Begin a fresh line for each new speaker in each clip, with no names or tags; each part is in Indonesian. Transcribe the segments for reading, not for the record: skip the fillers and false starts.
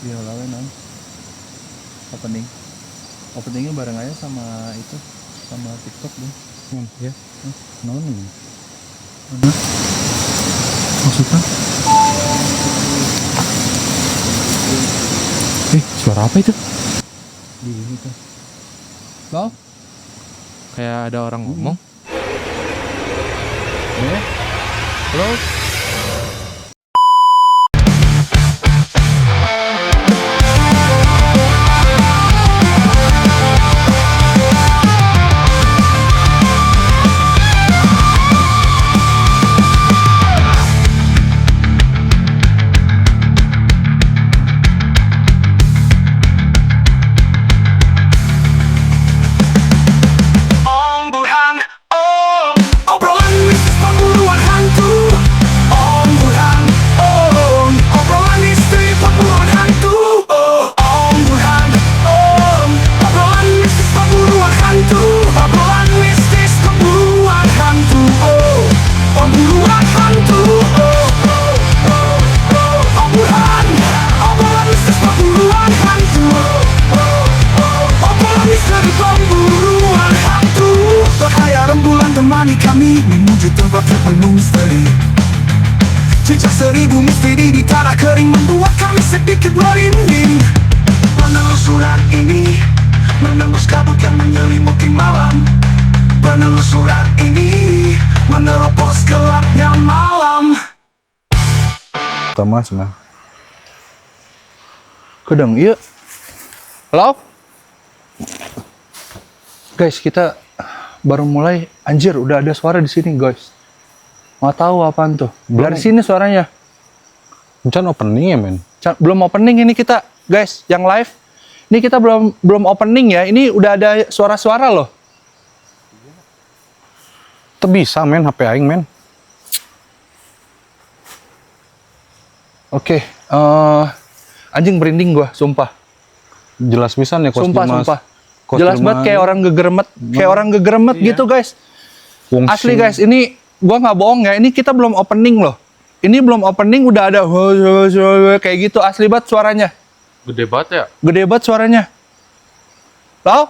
Iya lawan non. Opening. Openingnya bareng aja sama itu, sama TikTok dong.
Ya. Naon nih?
Mana? Maksudnya?
Suara apa itu?
Di ini tuh. Lo?
Kayak ada orang ngomong.
Halo?
Temani kami menuju tempat penuh misteri. Jejak 1000 misteri di tanah kering membuat kami sedikit merinding. Penelusuran ini menembus kabut yang menyelimuti malam. Penelusuran ini menerobos gelapnya malam.
Thomas nah.
Kedeng, iya. Halo? Guys, kita baru mulai. Anjir, udah ada suara di sini, guys. Mau tahu apaan tuh? Dari sini suaranya.
Can opening ya, men?
Belum opening ini kita, guys, yang live. Ini kita belum opening ya. Ini udah ada suara-suara loh.
Itu bisa, men, HP aing, men.
Oke, anjing merinding gua, sumpah.
Jelas bisa nih kostum
Sumpah. Jelas banget kayak orang gegeremet, gitu, guys. Asli, guys, ini gua nggak bohong ya. Ini kita belum opening loh. Ini belum opening udah ada kayak gitu, asli banget suaranya.
Gede banget ya?
Gede banget suaranya. Tahu?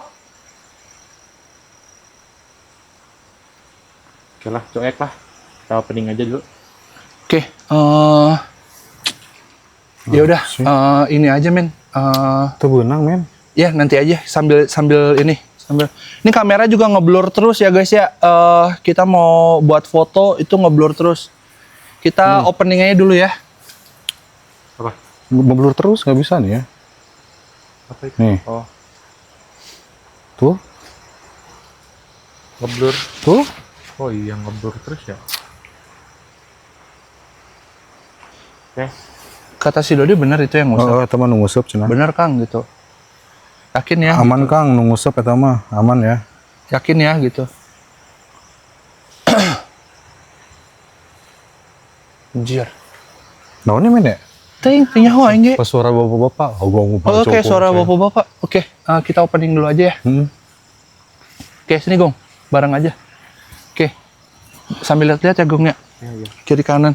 Oke lah, cuek lah. Kita opening aja dulu.
Oke, ya udah, ini aja men.
Itu benang, men.
Ya nanti aja sambil ini. Ini kamera juga ngeblur terus ya guys ya. Kita mau buat foto itu ngeblur terus. Kita opening aja dulu ya.
Apa? Ngeblur terus nggak bisa nih ya? Apa itu? Nih.
Oh.
Tuh.
Ngeblur.
Tuh.
Oh iya ngeblur terus ya. Oke. Kata si Dodi bener itu yang ngusap.
Oh, teman ngusap cenah.
Bener Kang gitu. Yakin ya?
Aman
gitu.
Kang, ngusap eta mah aman ya.
Yakin ya gitu. Anjir.
Naonnya men ya?
Ting nyawa ini.
Pas suara bapak-bapak.
Oke, suara bapak-bapak. Oke, kita opening dulu aja ya. Oke, sini Gong. Bareng aja. Oke. Sambil lihat-lihat ya Gong ya. Kiri kanan.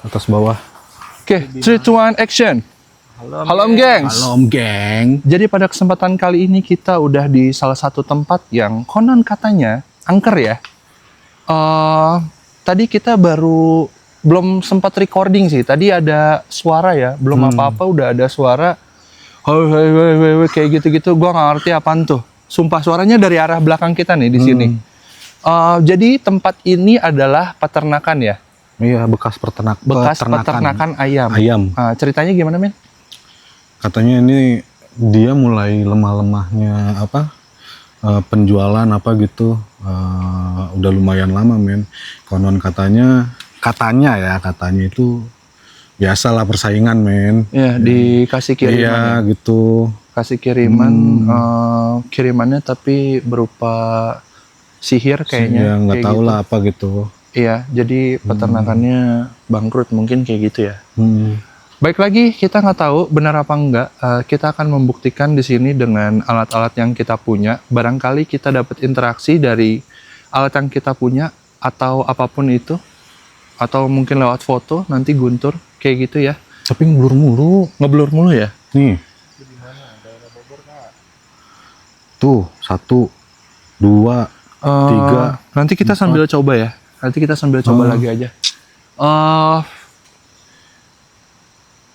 Atas bawah.
Oke, 3, 2, 1, action. Halo Om Gengs.
Halo Om Geng.
Jadi pada kesempatan kali ini kita udah di salah satu tempat yang konon katanya angker ya. Tadi kita belum sempat recording sih. Tadi ada suara ya, belum apa-apa udah ada suara. Kayak gitu-gitu. Gua nggak ngerti apaan tuh. Sumpah suaranya dari arah belakang kita nih di sini. Jadi tempat ini adalah peternakan ya.
Iya, bekas
peternakan ayam. Ceritanya gimana men?
Katanya ini dia mulai lemah-lemahnya penjualan gitu. Udah lumayan lama men. Konon katanya itu biasalah persaingan men.
Ya dikasih kiriman.
Iya ya. Gitu.
Kasih kiriman, kirimannya tapi berupa sihir kayaknya.
Ya nggak tahu lah apa gitu.
Iya, jadi peternakannya bangkrut mungkin kayak gitu ya. Baik lagi, kita nggak tahu benar apa enggak. Kita akan membuktikan di sini dengan alat-alat yang kita punya. Barangkali kita dapat interaksi dari alat yang kita punya atau apapun itu. Atau mungkin lewat foto, nanti Guntur, kayak gitu ya.
Tapi ngeblur mulu.
Ngeblur mulu ya?
Nih. Tuh, 1, 2, 3.
Nanti kita sambil coba ya. Nanti kita sambil coba lagi aja.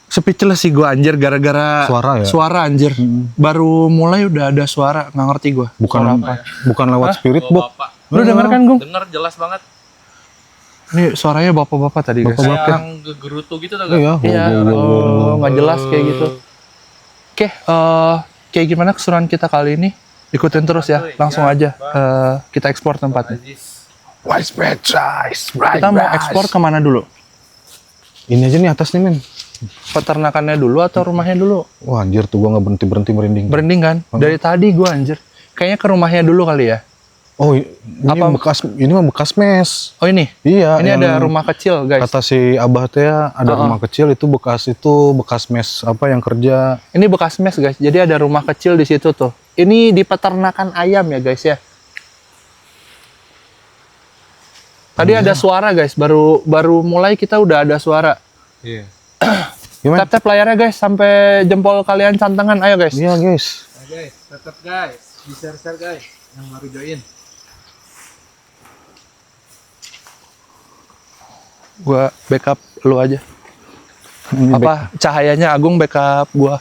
Speechless sih gue anjir gara-gara
Suara ya?
Suara anjir. Baru mulai udah ada suara, nggak ngerti gue.
Bukan lewat spirit box.
Lu denger kan, Gung?
Dengar jelas banget.
Ini suaranya bapak-bapak tadi guys.
Bapak-bapak.
Kayak yang gerutu gitu tuh.
Iya,
Iya, nggak jelas kayak gitu. Oke, kayak gimana keseruan kita kali ini? Ikutin terus ya, langsung aja kita ekspor tempatnya.
White Paradise.
Kita mau ekspor kemana dulu?
Ini aja nih atas nih, men.
Peternakannya dulu atau rumahnya dulu?
Wah, anjir tuh gua nggak berhenti merinding.
Berending kan? Dari tadi gua anjir. Kayaknya ke rumahnya dulu kali ya.
Oh, ini mah bekas mes.
Oh ini?
Iya.
Ini ada
yang
rumah kecil guys.
Kata si Abah teh ada rumah kecil itu bekas mes apa yang kerja.
Ini bekas mes guys. Jadi ada rumah kecil di situ tuh. Ini di peternakan ayam ya guys ya. Tadi ada suara guys. Baru mulai kita udah ada suara.
Iya.
Gimana?
Tap-tap layarnya guys sampai jempol kalian cantengan. Ayo guys.
Iya, guys.
Nah, guys, tetap guys. Di-share guys yang baru join.
Gua backup lu aja. Apa cahayanya Agung backup gua.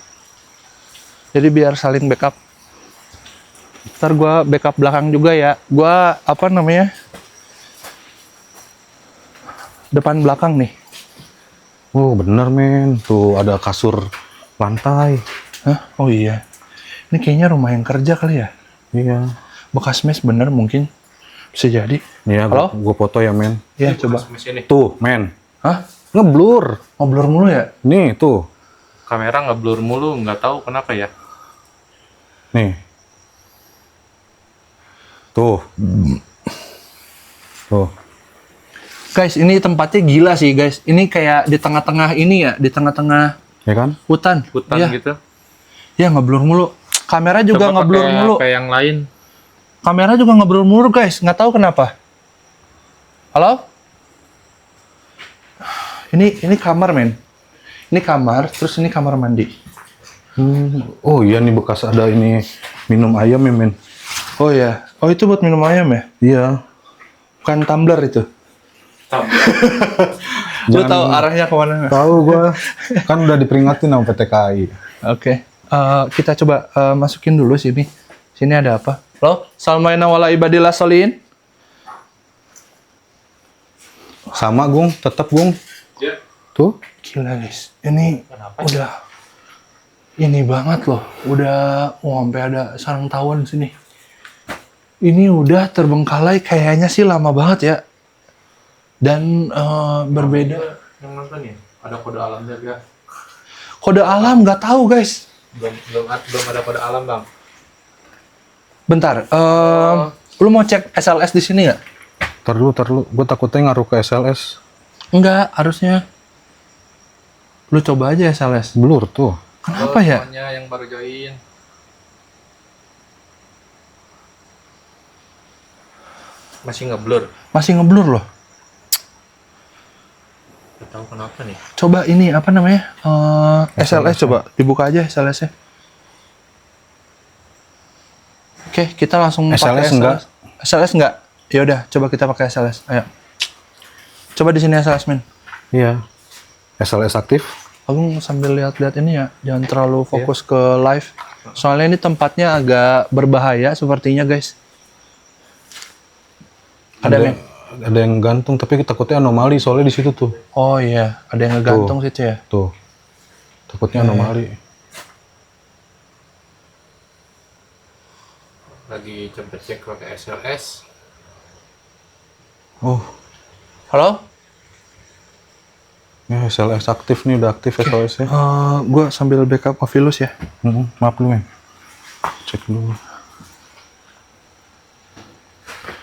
Jadi biar saling backup. Ntar gua backup belakang juga ya. Gua apa namanya? Depan belakang nih.
Oh, bener, men. Tuh ada kasur lantai.
Hah? Oh iya. Ini kayaknya rumah yang kerja kali ya.
Iya.
Bekas mes bener mungkin. Bisa jadi.
Iya,
Halo?
gua foto ya, men.
Iya, coba.
Ini.
Tuh, men.
Hah?
Ngeblur.
Ngobrol mulu ya?
Nih, tuh.
Kamera ngeblur mulu, nggak tahu kenapa ya.
Nih. Tuh. Tuh.
Guys, ini tempatnya gila sih, guys. Ini kayak di tengah-tengah ini ya, di tengah-tengah
Ya kan?
hutan.
Hutan
Iya.
gitu.
Ya, ngeblur mulu. Kamera juga
Coba
ngeblur
pakai
mulu.
HP yang lain.
Kamera juga ngeblur mulu, guys. Nggak tahu kenapa. Halo? Ini kamar, men. Ini kamar, terus ini kamar mandi.
Oh iya nih bekas ada ini minum ayam ya, men.
Oh ya. Oh, itu buat minum ayam ya?
Iya.
Bukan tumbler itu. Lu tahu arahnya kemana nggak?
Tahu gua. Kan udah diperingatin sama PT KAI.
Oke. Kita coba masukin dulu sini. Sini ada apa? Halo? Salmaina wala ibadillah solihin.
Sama, Gung. Tetap, Gung.
Ya.
Tuh.
Gila, guys. Ini udah ini banget loh. Udah sampai ada sarang tawon sini. Ini udah terbengkalai kayaknya sih lama banget ya. Dan berbeda.
Yang nonton ya? Ada kode alam juga.
Kode alam nggak tahu, guys.
Belum ada kode alam, Bang.
Bentar. Lu mau cek SLS di sini nggak?
Tar dulu. Gua takutnya ngaruh ke SLS.
Enggak, harusnya. Lu coba aja SLS.
Blur tuh.
Kenapa ya?
Semuanya yang baru join. Masih ngeblur.
Masih ngeblur loh.
Gak tahu kenapa nih.
Coba ini apa namanya? SLS coba dibuka aja SLS-nya. Oke, kita langsung pakai
SLS enggak?
SLS enggak? Ya udah, coba kita pakai SLS. Ayo. Coba di sini SLS, men.
Iya. SLS aktif.
Aku sambil lihat-lihat ini ya, jangan terlalu fokus ke live. Soalnya ini tempatnya agak berbahaya sepertinya, guys.
Ada yang gantung tapi takutnya anomali soalnya di situ tuh.
Oh iya, ada yang ngegantung situ ya.
Tuh. Takutnya anomali.
Lagi coba cek pakai SLS.
Oh,
Halo?
ya SLS aktif nih, udah aktif SLS-nya.
Gue sambil backup Ovilus ya.
Maaf lu, men. Cek dulu.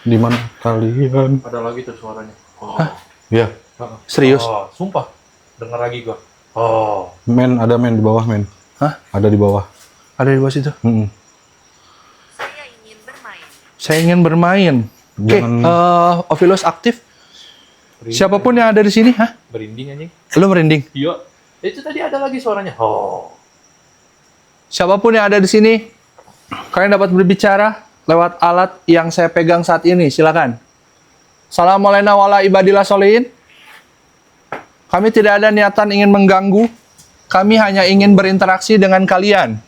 Di mana kalian?
Ada lagi tuh suaranya. Oh.
Iya.
Serius?
Oh, sumpah. Dengar lagi gua. Oh.
Men, ada men di bawah, men.
Hah?
Ada di bawah.
Ada di bawah situ.
Saya ingin bermain.
Saya ingin bermain. Oke, Ovilus aktif. Siapapun yang ada di sini, hah?
Berinding anjing.
Lu merinding?
Iya. Itu tadi ada lagi suaranya. Oh.
Siapapun yang ada di sini, kalian dapat berbicara lewat alat yang saya pegang saat ini. Silakan. Assalamualaikum warahmatullahi wabarakatuh. Kami tidak ada niatan ingin mengganggu. Kami hanya ingin berinteraksi dengan kalian.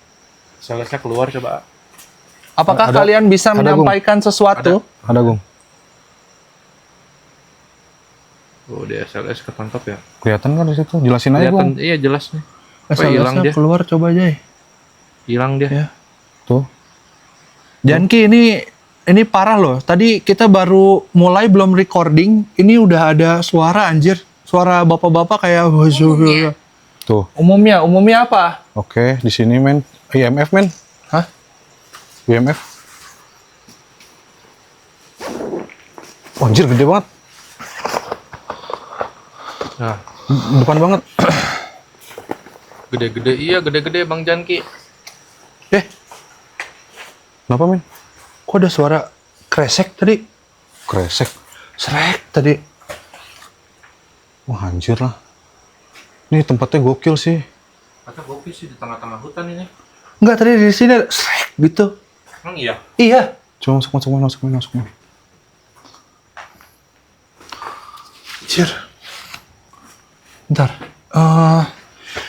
Salesnya keluar coba.
Apakah
Ada-
kalian bisa
ada,
menyampaikan sesuatu?
Ada, Gung.
Oh, di SLS ketangkap ya.
Kelihatan kan di situ? Jelasin aja, Gung.
Iya jelas nih.
SLS-nya
hilang dia.
keluar coba aja.
Hilang dia.
Ya.
Tuh.
Janki, ini parah loh. Tadi kita baru mulai belum recording, ini udah ada suara anjir. Suara bapak-bapak kayak
Umumnya.
Tuh.
Umumnya apa?
Oke, di sini, men. IMF, men.
Hah?
IMF. Oh, anjir, gede banget.
Nah,
Depan banget.
gede-gede. Iya, gede-gede Bang Janki.
Kenapa, men?
Kok ada suara kresek tadi?
Kresek.
Srek tadi.
Wah, anjir lah. Ini tempatnya gokil sih.
Kata gokil sih di tengah-tengah hutan ini.
Enggak, tadi di sini ada srek gitu.
Emang iya?
Iya.
Coba masuk, men.
Anjir. Bentar.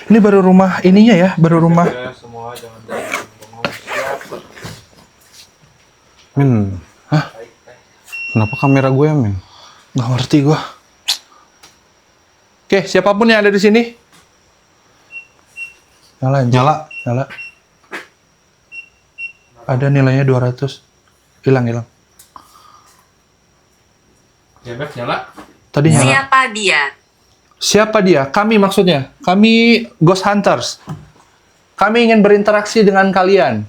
Ini baru rumah ininya ya, baru rumah.
Ya, semua jangan ngomong siapa.
Men.
Hah?
Kenapa kamera gue, men?
Nggak ngerti gua. Oke, siapapun yang ada di sini. Nyala, anjir. Nyala. Ada nilainya 200. Hilang.
IMF nyala.
Tadi nyala.
Siapa dia?
Siapa dia? Kami maksudnya. Kami Ghost Hunters. Kami ingin berinteraksi dengan kalian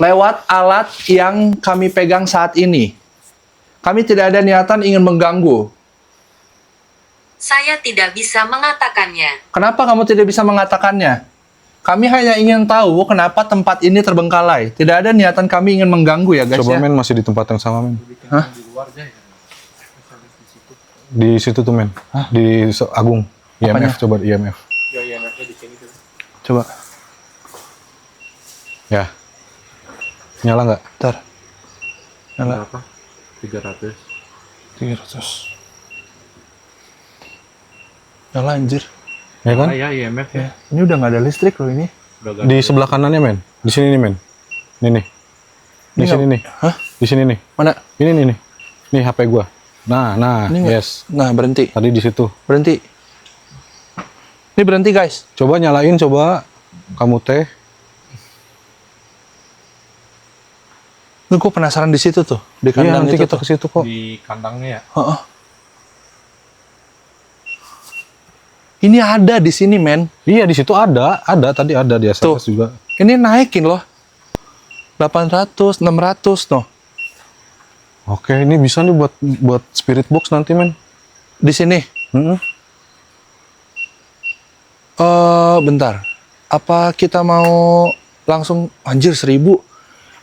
lewat alat yang kami pegang saat ini. Kami tidak ada niatan ingin mengganggu.
Saya tidak bisa mengatakannya.
Kenapa kamu tidak bisa mengatakannya? Kami hanya ingin tahu kenapa tempat ini terbengkalai. Tidak ada niatan kami ingin mengganggu ya guys
Coba,
ya.
men, masih di tempat yang sama, men.
Hah?
Di luar aja ya.
Di situ tuh, men. Di Agung. IMF, coba IMF.
Ya, IMF-nya di sini tuh.
Coba.
Ya. Nyala nggak?
Bentar. Nyala.
Berapa? 300.
300. Nyala anjir.
Ya kan?
Ah, ya, IMF ya.
Ya. Ini udah nggak ada listrik loh ini.
Udah
Di sebelah kanannya, men. Di sini nih, men. Nih. Di
Ini
sini
nggak-
nih.
Hah?
Di sini nih.
Mana?
Ini nih. Nih HP gua. Nah,
Ini nggak-
yes.
Nah, berhenti.
Tadi di situ.
Berhenti. Ini berhenti guys.
Coba nyalain, coba kamu teh.
Gue penasaran di situ tuh, di
Iya,
kandang
nanti
itu
kita
tuh.
ke situ kok.
di kandangnya ya.
Heeh. Ini ada di sini, men.
Iya, di situ ada tadi ada di
Tuh.
SMS juga.
Ini naikin loh. 800, 600 noh.
Oke, ini bisa nih buat spirit box nanti, men.
Di sini.
Mm-mm.
Bentar. Apa kita mau langsung anjir 1000?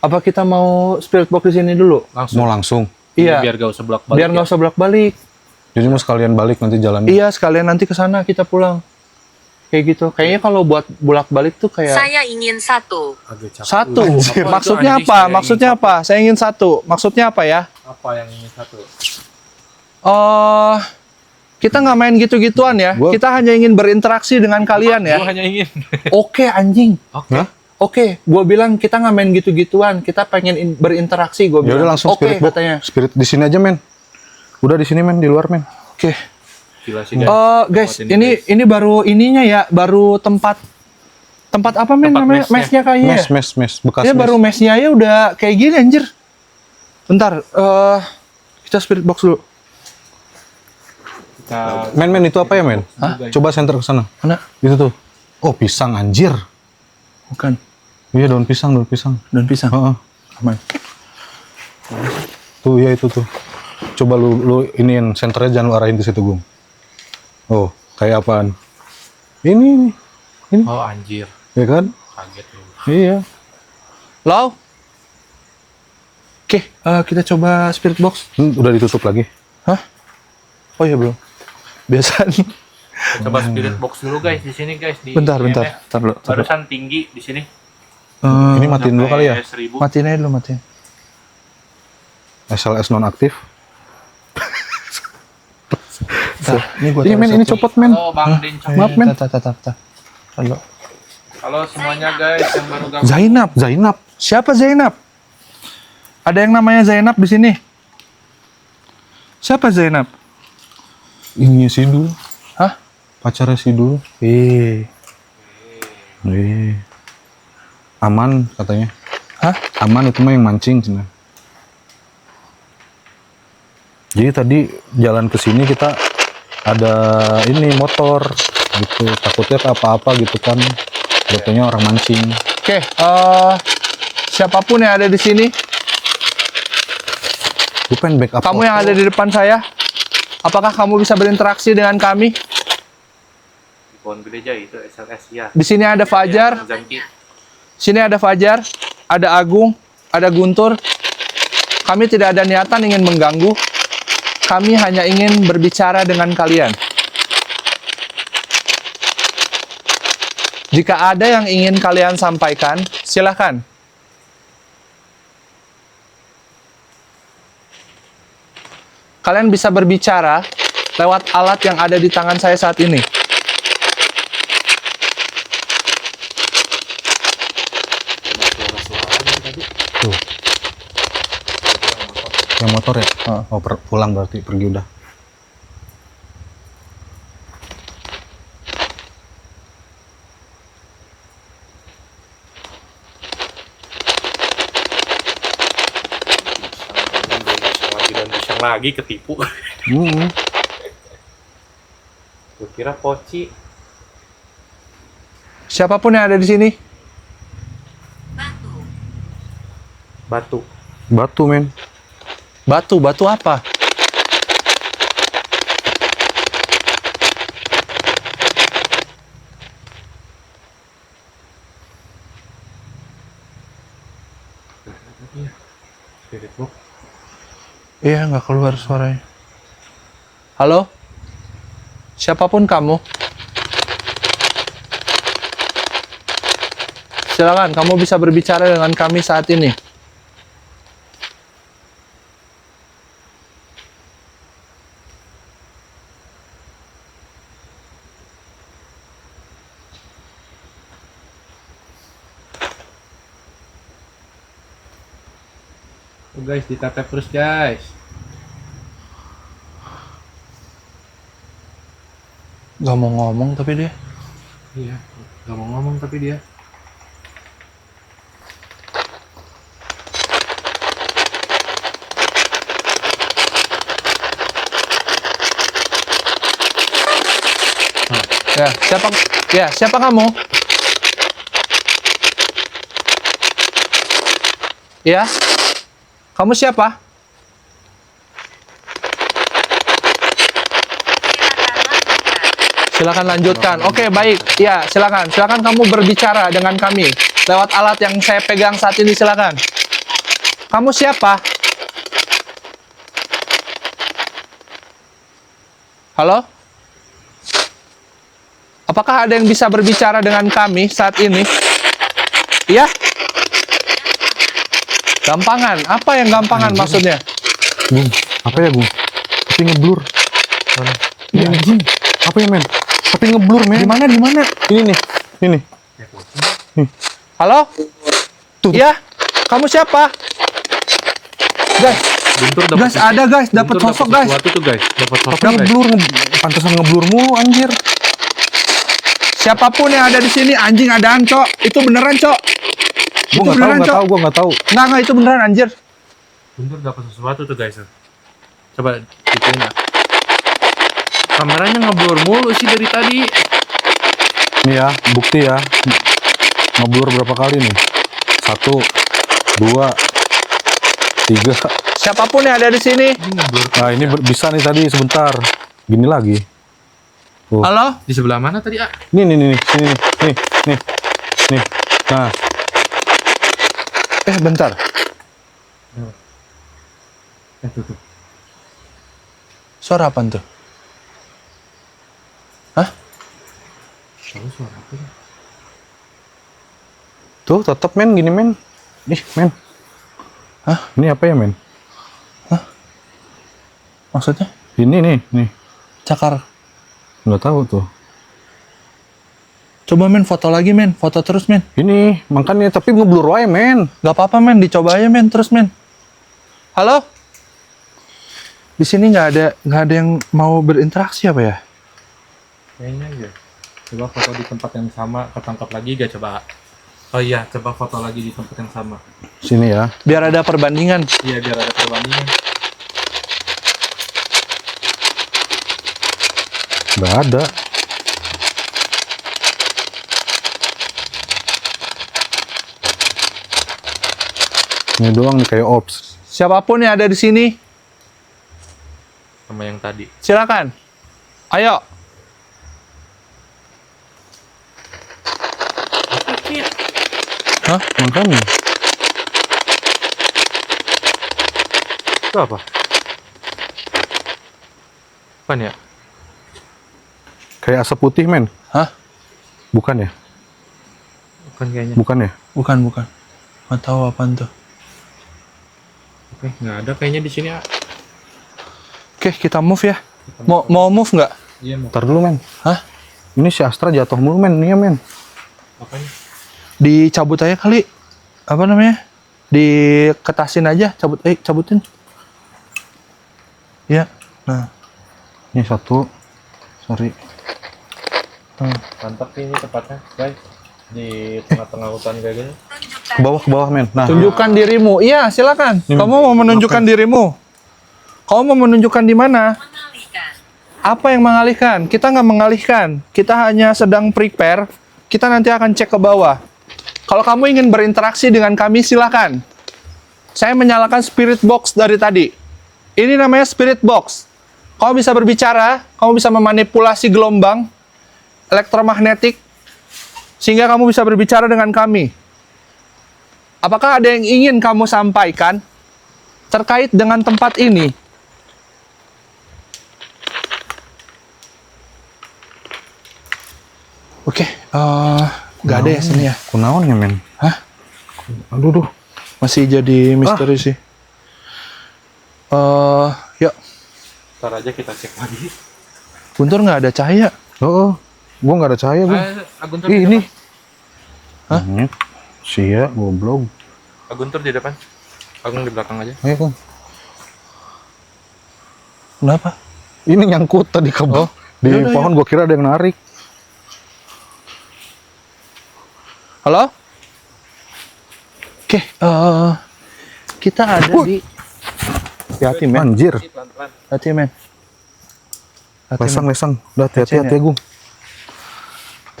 Apa kita mau spirit box di sini dulu?
Langsung.
Mau langsung.
Iya.
Biar gak usah bolak-balik.
Biar nggak usah bolak-balik.
Jadi mau sekalian balik nanti jalan.
Iya, sekalian nanti ke sana kita pulang. Kayak gitu. Kayaknya kalau buat bolak-balik tuh kayak
Saya ingin satu.
Agak capek.
satu.
Anjir.
Maksudnya
Itu anjing,
apa?
saya ingin
Maksudnya
satu.
apa? Saya ingin satu. Maksudnya apa ya?
Apa yang ini satu?
Kita nggak main gitu-gituan ya.
Gua-
Kita hanya ingin berinteraksi dengan kalian ya.
Gua hanya ingin.
Oke, anjing.
Oke.
Hah?
Oke, gue bilang kita nggak main gitu-gituan. Kita pengen berinteraksi. Gue
Ya
bilang.
udah langsung
Oke,
spirit box.
katanya.
Spirit di sini aja, men. Udah di sini, men, di luar, men.
Oke.
Gila sih, guys.
Guys,
Tempat ini, guys.
ini baru ininya ya, baru tempat apa men
Tempat
namanya?
mesnya.
Mesnya kayaknya.
Mes, bekas
Ini
mes.
baru mesnya ya udah kayak gini anjir. Bentar, kita spirit box dulu.
Kita
Men, itu apa ya, men?
Hah?
Coba center ke sana.
Mana?
Itu tuh. Oh, pisang, anjir.
Bukan.
Iya, daun pisang.
Daun pisang.
Heeh.
Aman.
Tuh, ya itu tuh. Coba lu iniin senternya, jangan lu arahin ke situ, Gung. Oh, kayak apaan? Ini.
Oh, anjir.
Ya kan?
Kaget lu.
Iya.
Lau. Oke, kita coba spirit box.
Udah ditutup lagi.
Hah? Oh iya belum. Biasa nih.
Kita coba spirit box dulu guys di sini guys di
Bentar.
IMF.
Bentar dulu.
Barusan tinggi di sini.
Ini matiin dulu kali ya.
Matiin aja dulu, matiin.
SLS nonaktif.
Ini gua
Iya men, ini copot men.
Halo Bang Din.
Maaf, men.
Halo.
Halo semuanya guys yang baru gabung.
Zainab.
Siapa Zainab? Ada yang namanya Zainab di sini? Siapa Zainab?
Ini Sidul.
Hah?
Pacarnya Sidul. Aman katanya.
Hah?
Aman itu mah yang mancing cina. Jadi tadi jalan ke sini kita ada ini motor gitu, takutnya ke apa-apa gitu kan. Jatuhnya orang mancing.
Oke, siapapun yang ada di sini,
Gue pengen backup.
kamu yang ada di depan saya, apakah kamu bisa berinteraksi dengan kami?
Di pohon gereja itu SLS ya.
Di sini ada Fajar,
Zamki.
sini ada Fajar, ada Agung, ada Guntur. Kami tidak ada niatan ingin mengganggu. Kami hanya ingin berbicara dengan kalian. Jika ada yang ingin kalian sampaikan, silakan. Kalian bisa berbicara lewat alat yang ada di tangan saya saat ini.
Tuh. Yang motor ya?
Oh.
Oh, pulang berarti pergi udah.
Lagi ketipu. Gue kira poci.
Siapapun yang ada di sini,
Batu.
Batu men.
batu apa?
Spirit box.
Iya, nggak keluar suaranya. Halo? Siapapun kamu, silakan, kamu bisa berbicara dengan kami saat ini.
Tuh guys, ditatap terus guys.
Gak mau ngomong tapi dia.
Iya, gak mau ngomong tapi dia.
Siapa kamu? Ya, kamu siapa? Silakan lanjutkan. Oke, baik. Ya, silakan. Silakan kamu berbicara dengan kami lewat alat yang saya pegang saat ini. Silakan. Kamu siapa? Halo? Apakah ada yang bisa berbicara dengan kami saat ini? Iya? Gampangan. Apa yang gampangan maksudnya?
Gung, apa ya Gung? Tapi ngeblur. Ini anjing. Apa ya men? Tapi ngeblur men.
Di mana? Di mana?
Ini nih. Ini.
Halo?
Tuh.
Iya? Kamu siapa? Guys,
Guntur
guys, ada guys, dapat sosok guys.
Sesuatu tuh guys, dapat sosok
Tapi ngeblur, pantesan ngeblur mulu anjir.
Siapapun yang ada di sini, anjing adaan, Cok. Itu beneran, Cok.
Gue
Itu
nggak
beneran, Cok.
tahu, gue nggak tahu.
Enggak, itu beneran, anjir.
Guntur dapat sesuatu tuh guys. Coba dicek. Kameranya ngeblur mulu sih dari tadi.
Nih ya, bukti ya. Ngeblur berapa kali nih? 1, 2, 3.
Siapapun yang ada di sini.
Nah ini bisa nih tadi sebentar. Gini lagi. Tuh.
Halo?
Di sebelah mana tadi, Ah?
Nih, sini, nih. Nah,
Bentar.
Tuh.
Suara apa tuh? Hah?
Tahu suara apa ya?
Tuh tetep men gini men. Ih men.
Hah?
Ini apa ya men?
Maksudnya?
Ini nih.
Cakar.
Nggak tahu tuh.
Coba men, foto lagi men. Foto terus men.
Ini makanya tapi ngeblur wae men.
Gak apa-apa men, dicoba aja men, terus men. Halo? Di sini nggak ada yang mau berinteraksi apa ya?
Kayaknya ya. Coba foto di tempat yang sama, ketangkap lagi gak coba? Oh iya, coba foto lagi di tempat yang sama.
Sini ya.
Biar ada perbandingan.
Iya, biar ada perbandingan.
Nggak ada. Ini doang nih kayak ops.
Siapapun yang ada di sini,
Sama yang tadi.
silakan. Ayo.
Hah? Makanya.
Itu apa? Apaan ya?
Kayak asap putih men.
Hah?
Bukan ya?
Bukan kayaknya.
Bukan ya?
Bukan. Nggak tahu apaan tuh.
Oke, nggak ada kayaknya di sini.
Oke, kita move ya. Mau move nggak?
Iya, mau.
Ntar dulu men.
Hah?
Ini si Astra jatuh mulu men. Nih ya men.
Apanya?
Dicabut aja kali. Apa namanya? Diketasin aja. Cabutin. Ya. Nah.
Ini satu. Sorry.
Mantap sih ini tempatnya, guys. Di tengah-tengah hutan kayak gini.
Ke bawah men. Nah.
Tunjukkan dirimu. Iya, silakan. Kamu mau menunjukkan dirimu. Kamu mau menunjukkan di mana? Apa yang mengalihkan? Kita nggak mengalihkan. Kita hanya sedang prepare. Kita nanti akan cek ke bawah. Kalau kamu ingin berinteraksi dengan kami, silakan. Saya menyalakan spirit box dari tadi. Ini namanya spirit box. Kamu bisa berbicara, kamu bisa memanipulasi gelombang elektromagnetik, sehingga kamu bisa berbicara dengan kami. Apakah ada yang ingin kamu sampaikan terkait dengan tempat ini? Oke, nggak ada ya sini ya?
Kunaon ya men?
Hah?
Aduh.
Masih jadi misteri sih. Yuk.
Ntar aja kita cek lagi.
Guntur nggak ada cahaya.
Oh. Gua nggak ada cahaya gua.
Aguntur
Ih,
di
ini.
depan.
Hah?
Ini. Sia, goblok.
Aguntur di depan. Agung di belakang aja.
Ayo Kang.
Kenapa?
Ini nyangkut tadi ke bawah. Di
Yaudah,
pohon gua kira ada yang narik.
Halo? Oke, kita ada di... Hati-hati, men.
Anjir.
Pelan-pelan.
Hati, men. Hati,
Lesang,
men.
lesang. Udah hati-hati
ya?
ya, Gung.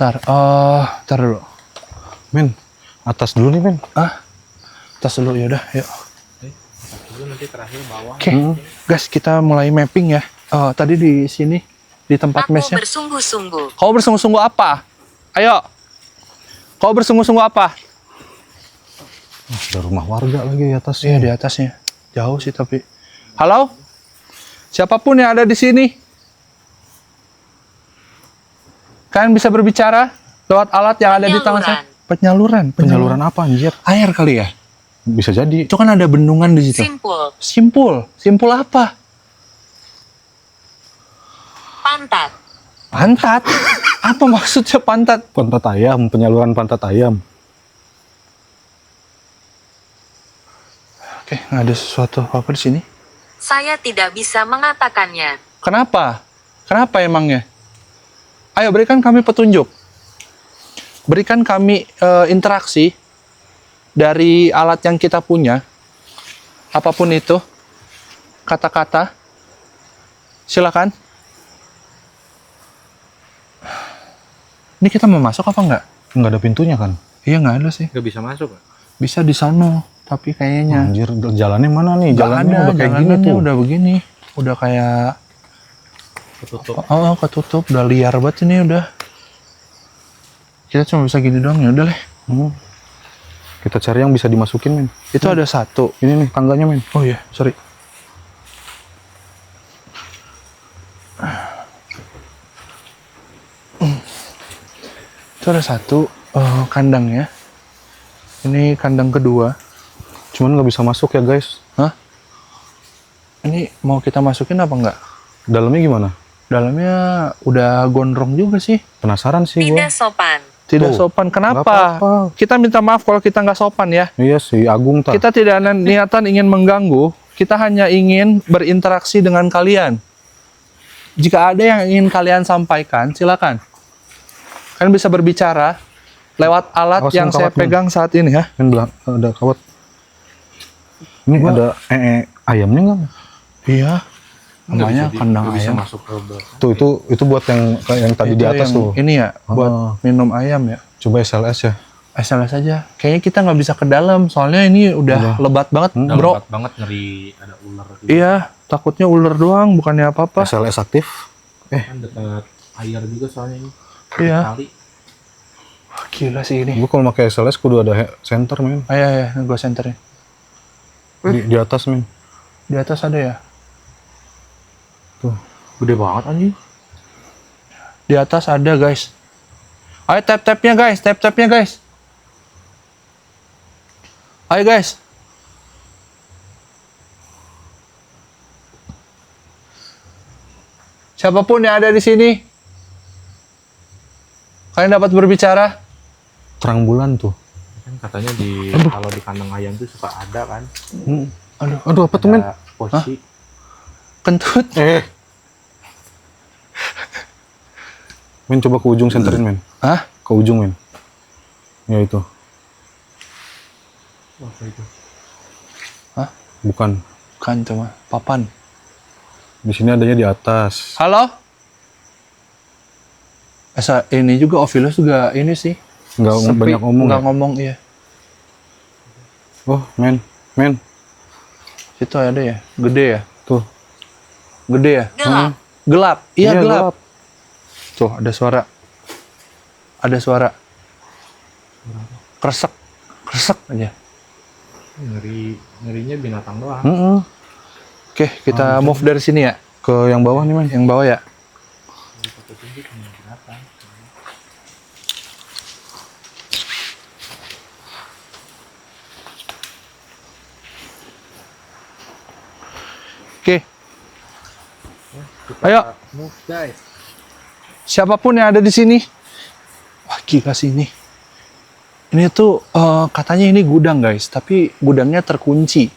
Ntar dulu.
Men, atas dulu nih, men.
Tas dulu, yaudah, yuk.
Dulu nanti terakhir bawah.
Oke, guys, kita mulai mapping ya. Tadi di sini, di tempat
Aku
mesnya.
bersungguh-sungguh.
Kau bersungguh-sungguh apa? Ayo. Kau bersungguh-sungguh apa?
Ada rumah warga lagi di atas.
Iya, di atasnya. Jauh sih tapi. Halo? Siapapun yang ada di sini. Kalian bisa berbicara lewat alat yang ada di tangan saya. Penyaluran.
Penyaluran apa anjir?
Air kali ya?
Bisa jadi.
Itu kan ada bendungan di situ.
Simpul.
Simpul apa?
Pantat.
Pantat? Apa maksudnya pantat?
Pantat ayam, penyaluran pantat ayam.
Oke, nggak ada sesuatu apa di sini.
Saya tidak bisa mengatakannya.
Kenapa? Kenapa emangnya? Ayo berikan kami petunjuk. Berikan kami interaksi dari alat yang kita punya. Apapun itu. Kata-kata. Silakan. Ini kita mau masuk apa enggak?
Nggak ada pintunya kan?
Iya nggak ada sih.
Nggak bisa masuk, Pak.
Bisa di sono, tapi kayaknya
Anjir, jalannya mana nih?
nggak
Jalannya
ada.
udah kayak gini
Jalanannya
tuh.
udah begini. Udah kayak
Ketutup.
ketutup, udah liar banget ini udah. Kita cuma bisa gini doang ya udah deh.
Kita cari yang bisa dimasukin, men.
Itu ada satu.
Ini nih tangganya, men.
Oh iya, sorry. Itu ada satu kandangnya. Ini kandang kedua.
Cuman nggak bisa masuk ya guys.
Hah? Ini mau kita masukin apa enggak?
Dalamnya gimana?
Dalamnya udah gondrong juga sih.
Penasaran sih
Tidak
gua.
sopan.
Tidak
Tuh,
sopan.
nggak
Kenapa?
apa-apa.
Kita minta maaf kalau kita nggak sopan ya.
Iya sih, Agung tak.
Kita tidak ada niatan ingin mengganggu. Kita hanya ingin berinteraksi dengan kalian. Jika ada yang ingin kalian sampaikan, silakan. Kalian bisa berbicara lewat alat
Awas
yang
yang
saya
kawat, Men.
pegang saat ini ya.
Kan belah, ada kawat. Ini ada ayamnya nggak?
Iya. Namanya kandang
Nggak bisa
ayam.
masuk ke belakang.
Tuh itu buat yang tadi di
Itu
atas
yang
tuh.
Ini ya, buat
Ah.
minum ayam ya.
Coba SLS ya.
SLS aja. Kayaknya kita nggak bisa ke dalam, soalnya ini udah lebat banget,
Udah
bro.
lebat banget, ngeri ada ular gitu.
Iya, takutnya ular doang, bukannya apa-apa.
SLS aktif.
Kan dekat air juga soalnya ini.
Iya.
Kali.
Wah, gila sih ini.
Gue kalau pakai SLS kudu ada center men.
Ayo, ya, gue senterin.
Di atas men.
Di atas ada ya?
Gede banget anjing.
Di atas ada, guys. Ayo tap-tapnya, guys. Tap-tapnya, guys. Ayo, guys. Siapapun yang ada di sini, kalian dapat berbicara.
Terang bulan tuh.
Kan katanya kalau di kandang ayam tuh suka ada kan.
Aduh apa tuh men?
Ada posisi.
Kentut.
Men coba ke ujung senterin men.
Hah?
Ke ujung men. Ya itu.
Apa itu?
Bukan.
Kan cuma papan.
Di sini adanya di atas.
Halo? Ini juga Ovilus juga ini sih.
Nggak
Sepi,
banyak ngomong.
nggak
Ya?
ngomong, iya.
Oh men.
Situ ada ya, gede ya,
Tuh.
gede ya,
Gelap.
gelap, iya
Iya,
gelap. Tuh ada suara, kresek, kresek aja.
Ngerinya binatang doang.
Heeh.
Oke, kita move dari sini ya,
Ke yang bawah nih men.
yang bawah ya. Oke, ayo.
Move guys.
Siapapun yang ada di sini, wah gila sih ini. Ini tuh katanya ini gudang guys, tapi gudangnya terkunci.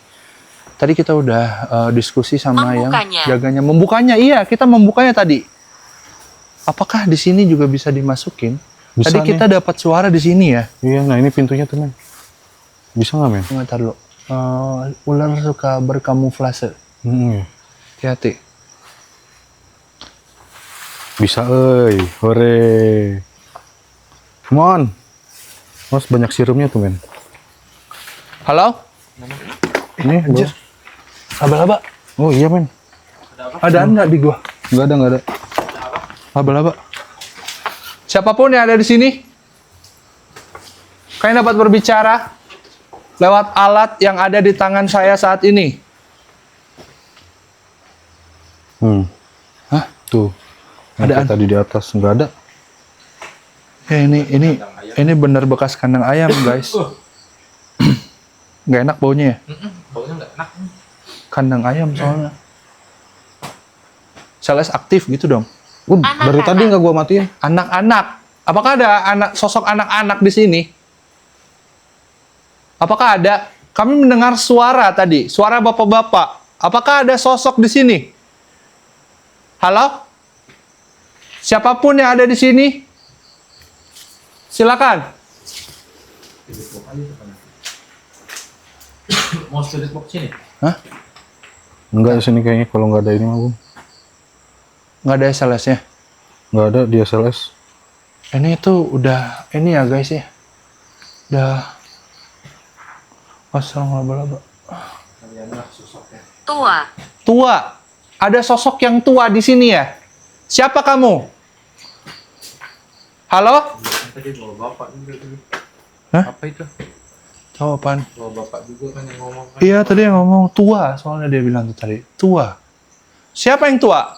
Tadi kita udah diskusi sama
Membukanya.
yang jaganya. Membukanya, iya kita membukanya tadi. Apakah di sini juga bisa dimasukin?
Bisa
Tadi
nih.
kita dapat suara di sini ya.
Iya, nah ini pintunya tuh men. Bisa nggak men?
Bentar dulu. Ular suka berkamuflase.
Iya.
Hati-hati.
Bisa hore. Come on. Mas banyak sirumnya tuh men.
Halo?
Ini
Anjir. Laba-laba.
Oh iya men.
Ada nggak di gua?
Nggak ada.
Laba-laba. Siapapun yang ada di sini, kalian dapat berbicara lewat alat yang ada di tangan saya saat ini. Hah?
Tuh. Yang
Adaan.
kayak tadi di atas nggak ada.
Ya ini bener bekas kandang ayam guys. Nggak enak baunya ya?
Baunya nggak enak.
Kandang ayam soalnya. Sales aktif gitu dong.
Dari tadi nggak gua matiin.
Anak-anak. Apakah ada sosok anak-anak di sini? Apakah ada? Kami mendengar suara tadi, suara bapak-bapak. Apakah ada sosok di sini? Halo? Siapapun yang ada di sini, silakan.
Mau spirit box sini?
Hah?
Enggak di sini kayaknya kalau nggak ada ini mah Bung.
Nggak ada SLS-nya.
Nggak ada di SLS.
Ini tuh udah, ini ya guys ya. Udah. Pasang laba-laba.
Tua.
Tua. Ada sosok yang tua di sini ya. Siapa kamu? Halo?
Tadi bawa bapak juga tadi.
Hah?
Apa itu?
Tahu apaan?
Bawa bapak juga kan yang ngomong kan.
Iya tadi yang ngomong tua, soalnya dia bilang tuh tadi tua. Siapa yang tua?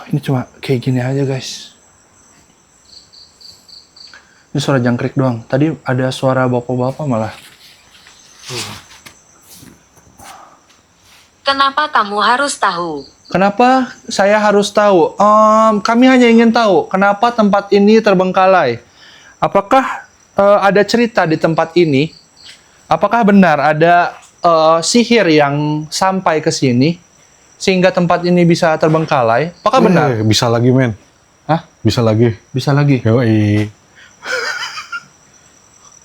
Ini cuma kayak gini aja guys. Ini suara jangkrik doang. Tadi ada suara bapak-bapak malah.
Kenapa kamu harus tahu?
Kenapa saya harus tahu? Kami hanya ingin tahu kenapa tempat ini terbengkalai. Apakah ada cerita di tempat ini? Apakah benar ada sihir yang sampai ke sini sehingga tempat ini bisa terbengkalai? Apakah benar?
Bisa lagi, men.
Hah?
Bisa lagi.
Bisa lagi?
Yoi.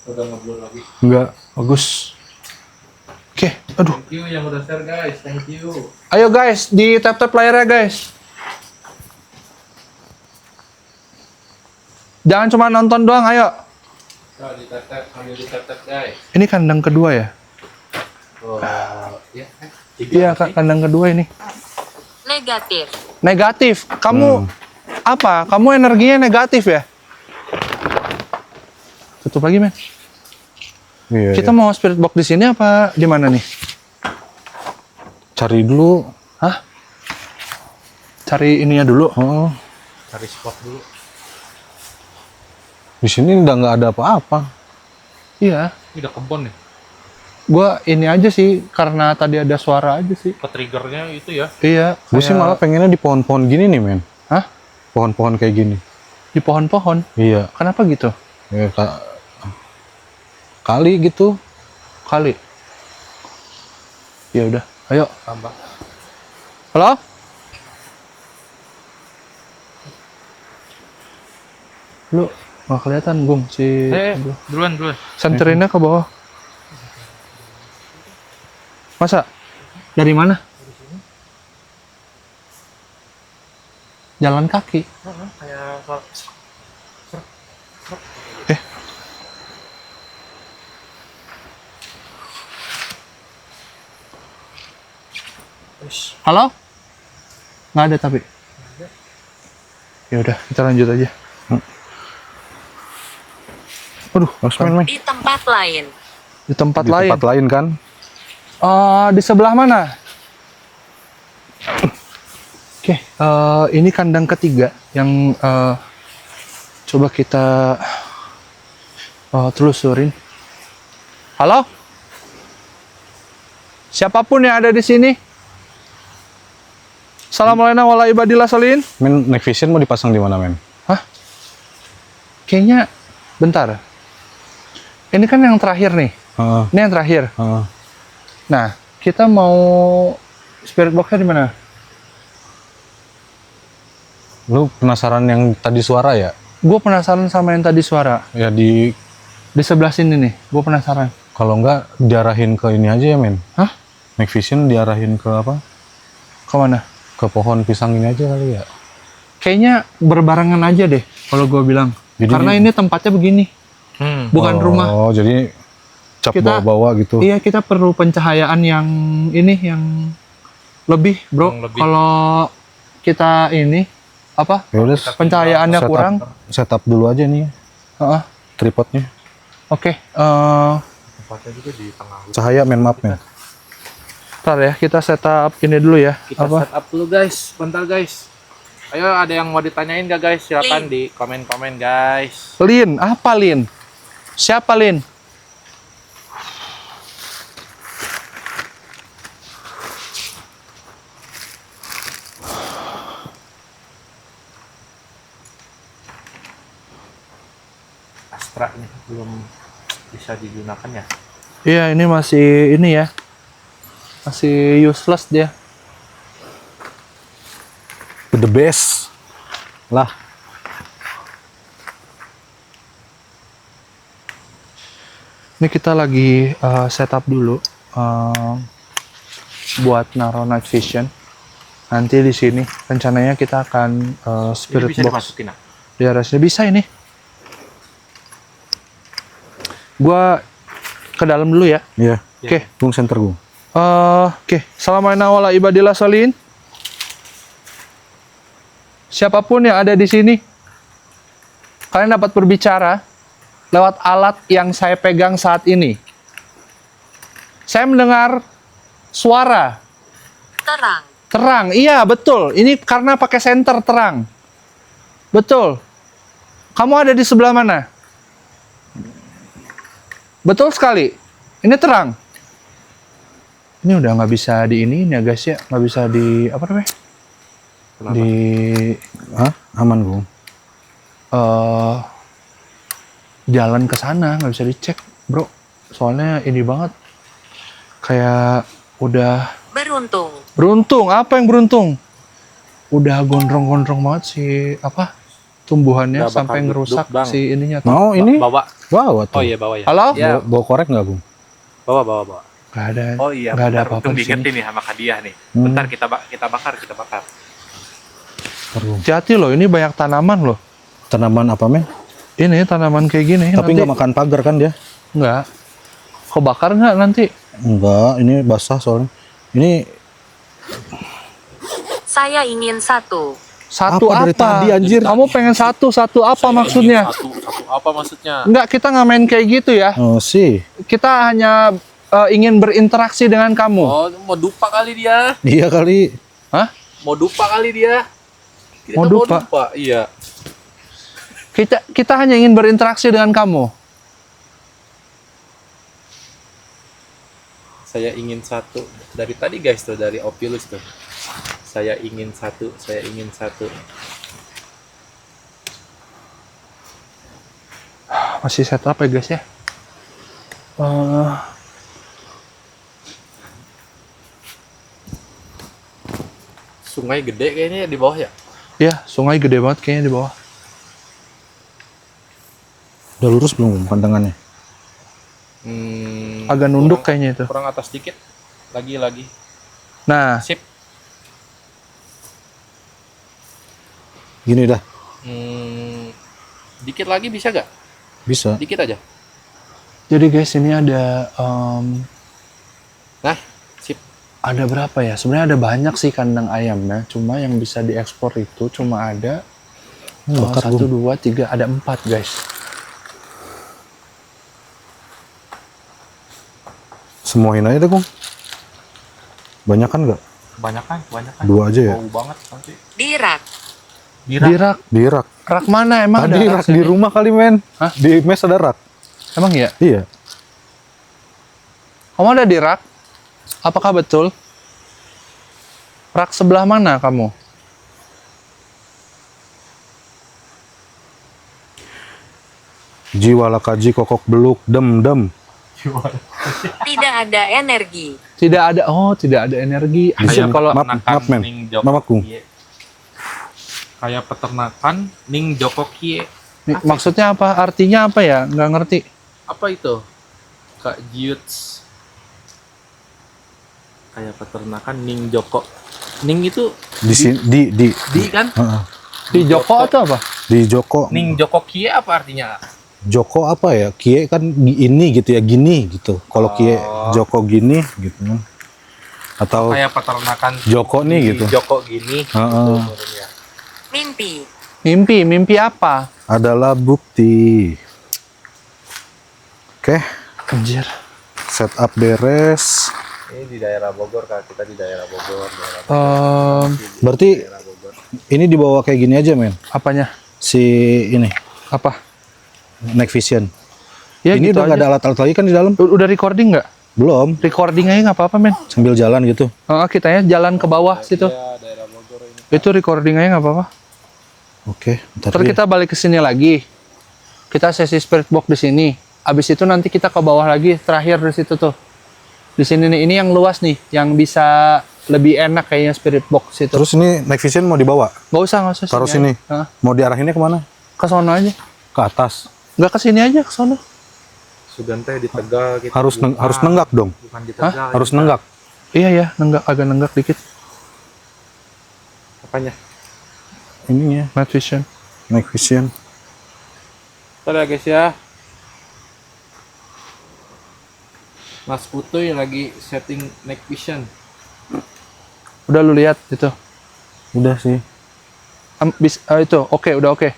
Udah ngeblur lagi.
Enggak.
Bagus. Oke, aduh.
Thank you yang udah share guys, thank you.
Ayo guys, di tap-tap layarnya guys. Jangan cuma nonton doang, ayo.
Coba di tap-tap, sambil di tap-tap guys.
Ini kandang kedua ya?
Oh, ya.
Iya, kandang kedua ini.
Negatif.
Negatif. Kamu apa? Kamu energinya negatif ya? Tutup lagi, men.
Iya,
Kita mau spirit box di sini apa di mana nih?
cari dulu.
Hah? Cari ininya dulu.
Oh,
Cari spot dulu.
di sini udah nggak ada apa-apa.
Iya.
Ini udah kebon nih.
Gua ini aja sih karena tadi ada suara aja sih.
Ke triggernya itu ya.
Iya.
Gue sih
kayak-
malah pengennya di pohon-pohon gini nih, men.
Hah?
Pohon-pohon kayak gini.
Di pohon-pohon.
Iya.
Kenapa gitu?
Ya, kali gitu.
Kali. Ya udah, ayo.
Tambah.
Halo? Lu nggak kelihatan, Gung, si
Duluan.
senterinnya ke bawah. Masa? Dari mana? Jalan kaki.
Kayak
Halo? Nggak ada tapi. Ya udah, kita lanjut aja.
Aduh, main.
Di tempat lain.
Di tempat
Di
lain.
tempat lain kan?
Di sebelah mana? Oke, ini kandang ketiga yang coba kita telusurin. Halo? Siapapun yang ada di sini. Assalamualaikum warahmatullahi wabarakatuh.
Men, night vision mau dipasang di mana, men?
Hah? Kayaknya, bentar. Ini kan yang terakhir nih.
Heeh,
Ini yang terakhir.
heeh.
Nah, kita mau spirit box-nya di mana?
Lu penasaran yang tadi suara ya?
Gue penasaran sama yang tadi suara.
Ya di
Di sebelah sini nih, gue penasaran.
kalau nggak diarahin ke ini aja ya, men.
Hah?
Night vision diarahin ke apa?
Kemana?
Ke pohon pisang ini aja kali ya.
Kayaknya berbarengan aja deh, kalau gue bilang.
Jadi
Karena ini tempatnya begini, bukan rumah.
Oh, jadi cap
Kita-
bawa-bawa gitu.
Iya, kita perlu pencahayaan yang ini, yang lebih, bro.
Yang lebih.
Kalau kita ini, apa,
Ya udah,
pencahayaannya
setup-
kurang.
setup dulu aja nih
Heeh.
tripodnya.
Oke,
tempatnya juga di tengah.
Cahaya, men, maaf, men.
ntar ya, kita setup ini dulu ya.
Kita
Apa?
setup dulu guys, bentar guys. Ayo ada yang mau ditanyain gak guys? Silakan di komen-komen guys.
Lin, apa Lin? Siapa Lin?
Astra ini belum bisa digunakan ya.
Iya, ini masih ini ya. Masih useless dia.
The best lah.
Ini kita lagi setup dulu buat naruh night vision. Nanti di sini rencananya kita akan
Ini
spirit
bisa
box
dimasukin ah.
di atasnya. Bisa ini. Gua ke dalam dulu ya.
Iya.
Oke.
Gung center, Gung.
Oke. Assalamualaikum warahmatullahi wabarakatuh. Siapapun yang ada di sini, kalian dapat berbicara lewat alat yang saya pegang saat ini. Saya mendengar suara
Terang.
terang. Iya, betul. Ini karena pakai senter terang. Betul. Kamu ada di sebelah mana? Betul sekali. Ini terang. Ini udah nggak bisa di ini ya guys ya, nggak bisa di apa namanya?
Kenapa?
Di
Hah? Aman, Gung.
jalan ke sana nggak bisa dicek, bro. Soalnya ini banget. Kayak udah
Beruntung.
beruntung. Apa yang beruntung? Udah gondrong-gondrong banget sih apa? Tumbuhannya
Nggak bakal
sampai ngerusak
duduk, Bang.
si ininya tuh.
Mau ini?
Bawa.
Wow, tuh.
Oh iya bawa ya.
Halo?
Ya.
Bawa korek nggak, Gung?
Bawa.
Nggak ada.
Oh iya.
Nggak ada
bentar,
apa-apa
untung
di sini.
diingetin nih sama Kadiah nih.
Hmm.
Bentar kita bakar.
Ntar, Gung.
Hati-hati loh, ini banyak tanaman loh.
Tanaman apa, men?
Ini tanaman kayak gini.
Tapi
nanti-
nggak makan pagar kan dia?
Nggak. Kebakar nggak nanti?
Enggak, ini basah soalnya. Ini
Saya ingin satu.
Satu
Apa
apa?
dari tadi, anjir?
Kamu pengen satu apa maksudnya?
Satu apa maksudnya?
Nggak, kita nggak main kayak gitu ya.
oh sih.
Kita hanya ingin berinteraksi dengan kamu.
Oh, mau dupa kali dia.
Iya kali.
Hah?
Mau dupa kali dia. Kita
Mau dupa?
Iya.
Kita hanya ingin berinteraksi dengan kamu.
Saya ingin satu. Dari tadi guys tuh, dari Opilus tuh. Saya ingin satu.
Masih setup ya guys ya.
Sungai gede kayaknya di bawah ya.
Ya, sungai gede banget kayaknya di bawah.
Udah lurus belum pandangannya?
Agak nunduk kayaknya itu.
Kurang atas dikit. Lagi.
Nah,
Sip.
Gini dah.
Dikit lagi bisa gak?
Bisa.
Dikit aja.
jadi guys ini ada
Nah, sip.
ada berapa ya? Sebenarnya ada banyak sih kandang ayamnya. Cuma yang bisa diekspor itu cuma ada
Bakar,
1,
Gung.
2, 3, ada 4 guys.
Semuain aja deh, Gung. Banyak kan nggak?
Banyakan.
2 aja ya?
Bau banget nanti.
Dirak.
Di rak.
Di rak.
Rak mana emang
Tadi
ada
rak di rumah kali, men.
Hah?
Di mes ada rak.
Emang ya?
Iya.
Kamu ada di rak? Apakah betul? Rak sebelah mana kamu?
Jiwa lakaji kokok beluk dem.
Tidak ada energi.
Tidak ada. Oh, tidak ada energi.
Di
Anjir,
sini.
kalau
Maaf, men. Maaf, Gung.
Kayak peternakan Ning Joko Kie.
nih, maksudnya apa? Artinya apa ya? Nggak ngerti.
Apa itu? Kak Jiuts. Kayak peternakan Ning Joko. Ning itu
Di sini
di kan?
Heeh.
Di Joko atau apa?
Di Joko.
Ning Joko Kie apa artinya?
Joko apa ya? Kie kan ini gitu ya, gini gitu. Kalau Kie Joko gini gitu kan. Atau
Kayak peternakan
Joko nih
di
gitu.
Joko gini.
Heeh.
Gitu, menurutnya.
Mimpi.
Mimpi apa?
Adalah bukti. Oke,
Anjir.
setup beres.
Ini di daerah Bogor kan, kita di daerah Bogor.
Berarti ini dibawa kayak gini aja, men.
Apanya?
Si ini
Apa?
Night Vision.
Ya,
Ini
gitu
udah nggak
aja.
ada alat-alat lagi kan di dalam?
Udah recording nggak?
Belum.
Recording aja nggak apa-apa, men.
Sambil jalan gitu.
Kitanya jalan ke bawah situ.
Ya, daerah Bogor ini.
Itu recording aja nggak apa-apa.
Oke, ntar
Terus
deh.
kita balik ke sini lagi. Kita sesi spirit box di sini. Abis itu nanti kita ke bawah lagi, terakhir di situ tuh. Di sini nih, ini yang luas nih, yang bisa lebih enak kayaknya spirit box itu.
Terus ini Night Vision mau dibawa?
Nggak usah
Taruh
aja.
sini.
Hah?
Mau diarahinnya kemana?
Ke sono aja.
Ke atas.
Nggak ke sini aja, ke sono.
Sugante di Tegal gitu.
Harus nenggak dong.
Bukan di Tegal.
Harus nenggak.
Iya ya, agak nenggak dikit.
Apanya?
Ininya
Night vision.
Night Vision.
Ntar ya guys ya. Mas Putuy lagi setting night vision.
Udah lu lihat itu.
Udah sih.
Itu, oke, udah oke.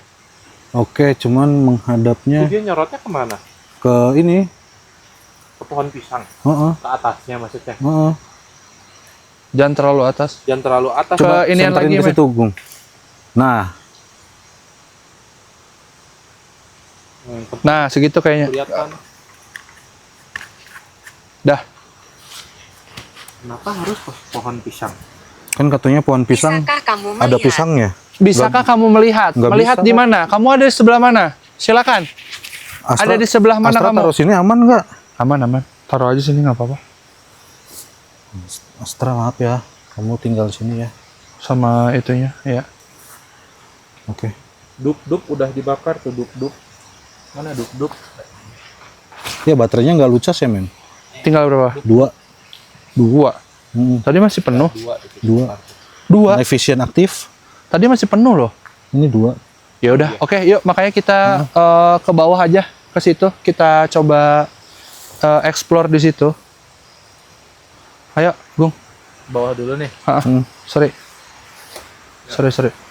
Oke, cuman menghadapnya
Dia nyorotnya kemana?
ke ini.
Ke pohon pisang.
Heeh,
Ke atasnya maksudnya.
heeh.
Jangan terlalu atas.
Jangan terlalu atas.
Coba inian
senterin
lagi,
ke
men.
situ, Gung. Nah,
Nah, segitu kayaknya.
Kelihatan.
Dah.
Kenapa harus pohon pisang?
Kan katanya pohon pisang
Bisakah kamu
ada
melihat?
pisangnya.
Bisakah kamu melihat?
nggak
Melihat
bisa,
di
Kak.
mana? Kamu ada di sebelah mana? Silakan. Ada di sebelah mana
Astra
kamu?
taruh sini aman nggak?
Aman, aman. Taruh aja sini nggak apa-apa.
Astra maaf ya, kamu tinggal sini ya.
Sama itunya, ya.
Oke.
Dup udah dibakar tuh dup. Mana dup?
Ya baterainya nggak lucas ya men.
Tinggal berapa?
2.
2. Tadi masih penuh.
2.
2.
Efisien aktif.
Tadi masih penuh loh.
Ini 2.
Ya udah, oke, yuk makanya kita ke bawah aja, ke situ. Kita coba explore di situ. Ayo, Gung.
Bawah dulu nih.
Sorry.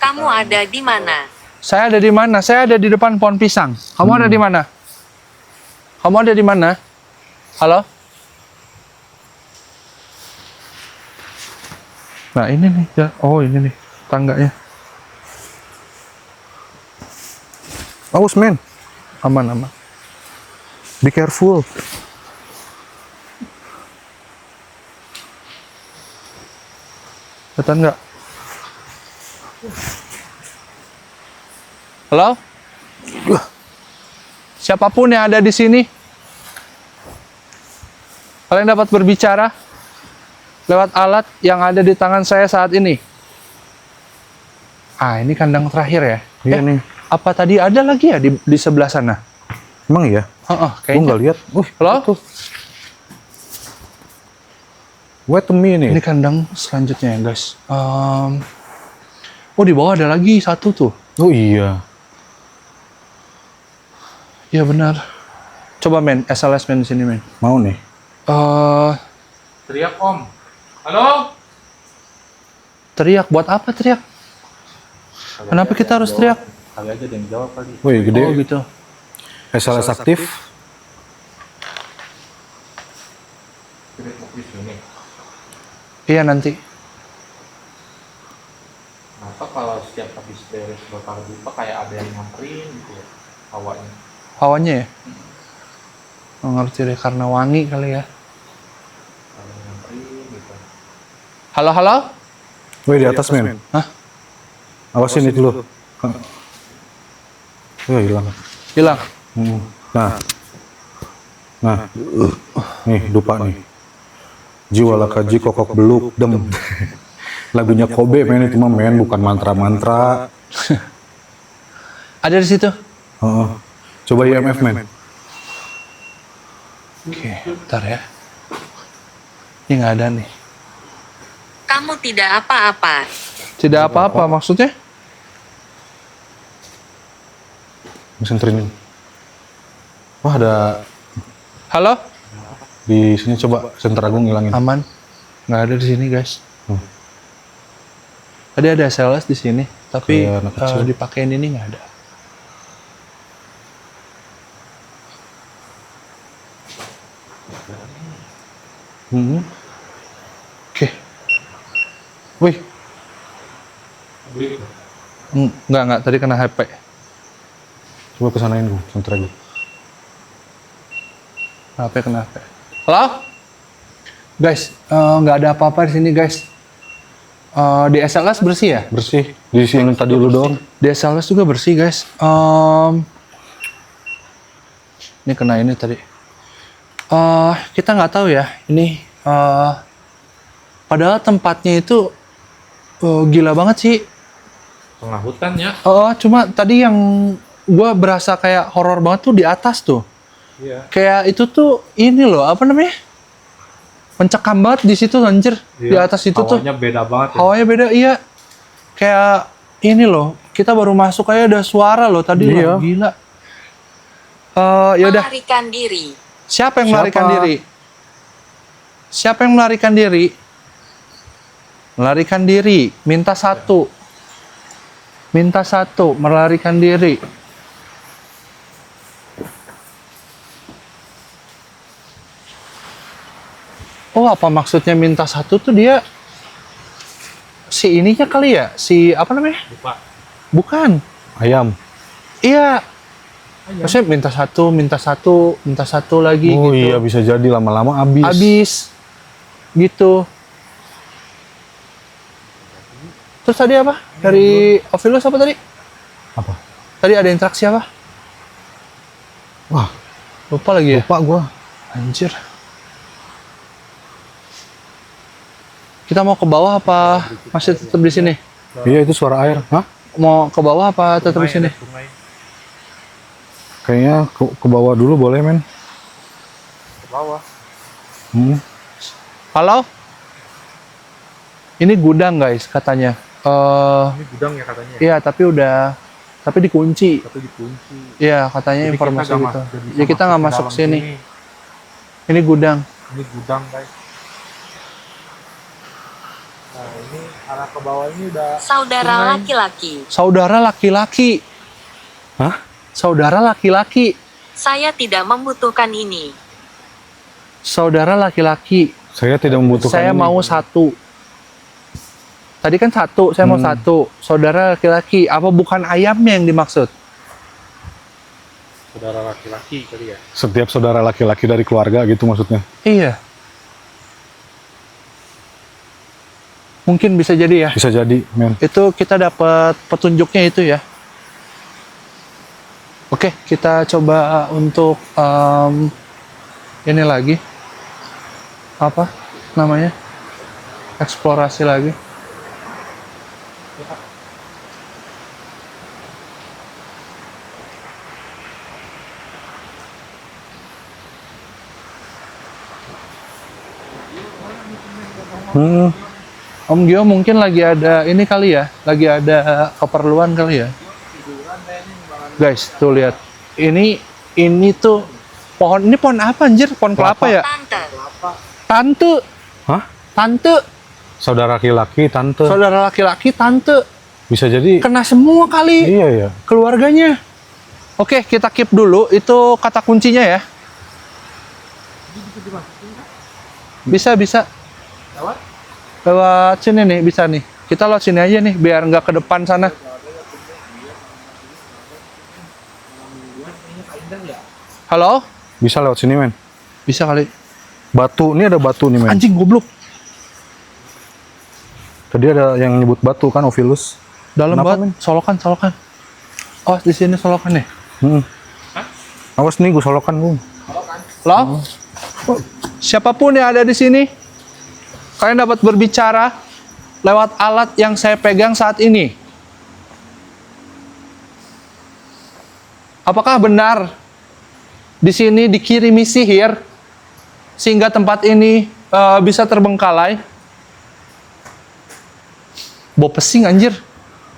Kamu ada di mana?
Saya ada di mana? Saya ada di depan pohon pisang. Kamu ada di mana? Kamu ada di mana? Halo? Nah, ini nih. Ya. Oh, ini nih. Tangganya.
Awas men,
Aman, aman.
be careful.
Kelihatan nggak? Halo? Siapapun yang ada di sini, kalian dapat berbicara lewat alat yang ada di tangan saya saat ini. Ah, ini kandang terakhir ya?
Iya nih.
Apa tadi ada lagi ya di sebelah sana?
Emang iya?
Heeh,
Gue
kayaknya.
nggak lihat.
Halo?
Tuh. Wait a minute.
Ini kandang selanjutnya ya, guys. Oh, di bawah ada lagi satu tuh.
Oh iya.
Iya benar. Coba men, SLS men di sini men.
Mau nih.
Teriak Om. Halo?
Teriak buat apa teriak? Kenapa kita harus teriak?
Kali aja ada yang jawab kali.
Wih gede.
Oh gitu.
SLS aktif.
Iya nanti.
Kenapa kalau setiap habis beres bakar dupa kayak ada yang nyamperin gitu ya, hawanya?
Hawanya ya? Nggak ngerti deh, karena wangi kali ya.
Ada yang nyamperin gitu.
Halo, halo?
Wih di atas men.
Hah?
Awasin itu lo. Hilang.
Hilang?
Nah. Nih dupa nih. Jiwa lakaji kokok beluk dem. Lagunya Kobe men itu mah men, bukan mantra-mantra.
Ada di situ?
Coba IMF men.
Oke, bentar ya. Ini nggak ada nih.
Kamu tidak apa-apa.
Tidak apa-apa maksudnya?
Mesin training. Wah ada
Halo?
di sini, coba senter agung ngilangin.
Aman? Nggak ada di sini guys. Tadi ada SLS di sini, tapi
Kayak anak kecil.
dipakein ini nggak ada. Oke. Wih. Nggak. Tadi kena HP.
Coba kesanain gue, senter agung.
HP kena HP. Halo? Guys, nggak ada apa-apa di sini guys. Di SLS bersih ya?
Bersih. Di sini tadi lu doang.
Di SLS juga bersih guys. Ini kena ini tadi. Kita nggak tahu ya. Ini padahal tempatnya itu gila banget sih.
Tengah hutan ya.
Cuma tadi yang gua berasa kayak horor banget tuh di atas tuh.
Iya.
Kayak itu tuh ini loh, apa namanya? Mencekam banget di situ anjir. Di atas itu tuh.
Hawanya beda banget ya.
Hawanya beda, iya. Kayak ini loh, kita baru masuk aja ada suara loh tadi
Iya.
loh, gila. Ya udah,
Melarikan diri.
siapa yang melarikan
Siapa?
diri? Siapa yang melarikan diri? Melarikan diri, minta satu. Minta satu, melarikan diri. Oh, apa maksudnya minta satu tuh dia si ininya kali ya? Si apa namanya?
Lupa.
Bukan.
Ayam.
Iya. Maksudnya minta satu lagi
Oh
gitu.
iya, bisa jadi lama-lama habis.
Habis gitu. Terus tadi apa? Dari Ovilus apa tadi?
Apa?
Tadi ada interaksi apa?
Wah,
Lupa lagi ya?
lupa gua.
Anjir. Kita mau ke bawah apa masih tetap di sini?
Iya, itu suara air. Hah?
Mau ke bawah apa tetap di sini?
Sungai.
Kayaknya ke bawah dulu boleh, men.
Ke bawah.
Halo? Ini gudang guys katanya.
Ini gudang ya katanya.
Iya tapi dikunci.
Tapi dikunci.
Iya katanya
Jadi
informasi
kita nggak
gitu.
bisa
Ya kita nggak masuk
dalam
sini. Ini gudang.
Ini gudang guys. Nah ini arah ke bawah ini udah
Saudara
sungai.
laki-laki.
Saudara laki-laki.
Hah?
Saudara laki-laki.
Saya tidak membutuhkan ini.
Saudara laki-laki.
Saya tidak membutuhkan
Saya
ini.
mau satu. Tadi kan satu, saya mau satu. Saudara laki-laki. Apa bukan ayamnya yang dimaksud?
Saudara laki-laki kali ya.
Setiap saudara laki-laki dari keluarga gitu maksudnya.
Iya. Mungkin bisa jadi ya.
Bisa jadi, men.
Itu kita dapat petunjuknya itu ya. Oke, kita coba untuk ini lagi. Apa namanya? Eksplorasi lagi. Om Gio mungkin lagi ada ini kali ya, lagi ada keperluan kali ya. Guys, tuh lihat. Ini tuh pohon, ini pohon apa anjir? Pohon kelapa ya?
Tante.
Tante.
Hah?
Tante.
Saudara laki-laki, tante.
Saudara laki-laki, tante.
Bisa jadi.
Kena semua kali
Iya, ya.
keluarganya. Oke, kita keep dulu. Itu kata kuncinya ya. Bisa. Lewat sini nih, bisa nih. Kita lewat sini aja nih, biar nggak ke depan sana. Halo?
Bisa lewat sini, men.
Bisa kali.
Batu, ini ada batu nih, men.
Anjing goblok.
Tadi ada yang nyebut batu kan, Ovilus.
Dalam
Kenapa,
banget.
men?
Solokan. Oh, di sini solokan nih.
Awas nih, gue solokan, gue.
Halo? Siapapun yang ada di sini, kalian dapat berbicara lewat alat yang saya pegang saat ini. Apakah benar di sini dikirimi sihir sehingga tempat ini bisa terbengkalai? Bau pesing anjir.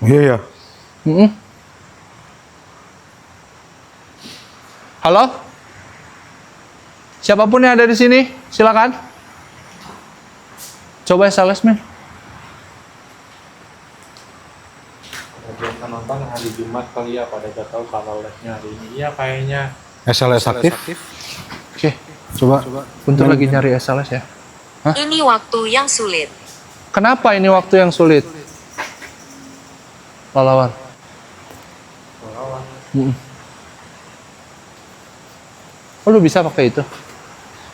Iya, ya.
Halo? Siapapun yang ada di sini, silakan. Coba SLS, men.
Biasa nonton hari Jumat kali ya, pada gak tahu kalau live-nya hari ini. Iya kayaknya.
SLS aktif.
Oke,
Coba.
untuk lagi nyari SLS ya.
Ini waktu yang sulit.
Kenapa ini waktu yang sulit? Pahlawan. Oh, lu bisa pakai itu?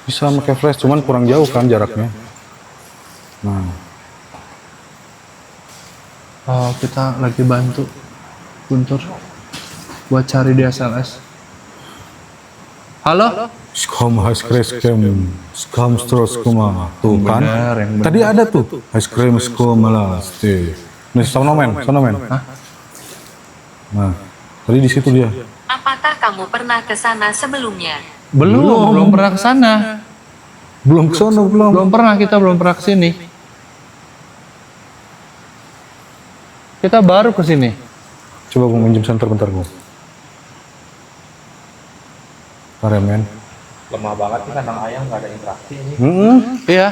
Bisa pakai flash, cuman kurang jauh kan jaraknya. Nah,
Oh, kita lagi bantu Guntur buat cari di SLS. Halo?
Skom ice cream, skom stros kuma. Tuh kan.
Benar, yang benar.
Tadi ada tuh ice cream skom malas. Nih, sonomen. Nah, tadi di situ dia.
Apakah kamu pernah ke sana sebelumnya?
Belum pernah ke sana.
Belum kesono, belum.
Kita belum pernah ke sini. Kita baru ke sini.
Coba gue minjem center bentar gue. Bentar ya, men.
Lemah banget nih kandang ayam, nggak ada interaksi ini.
Iya.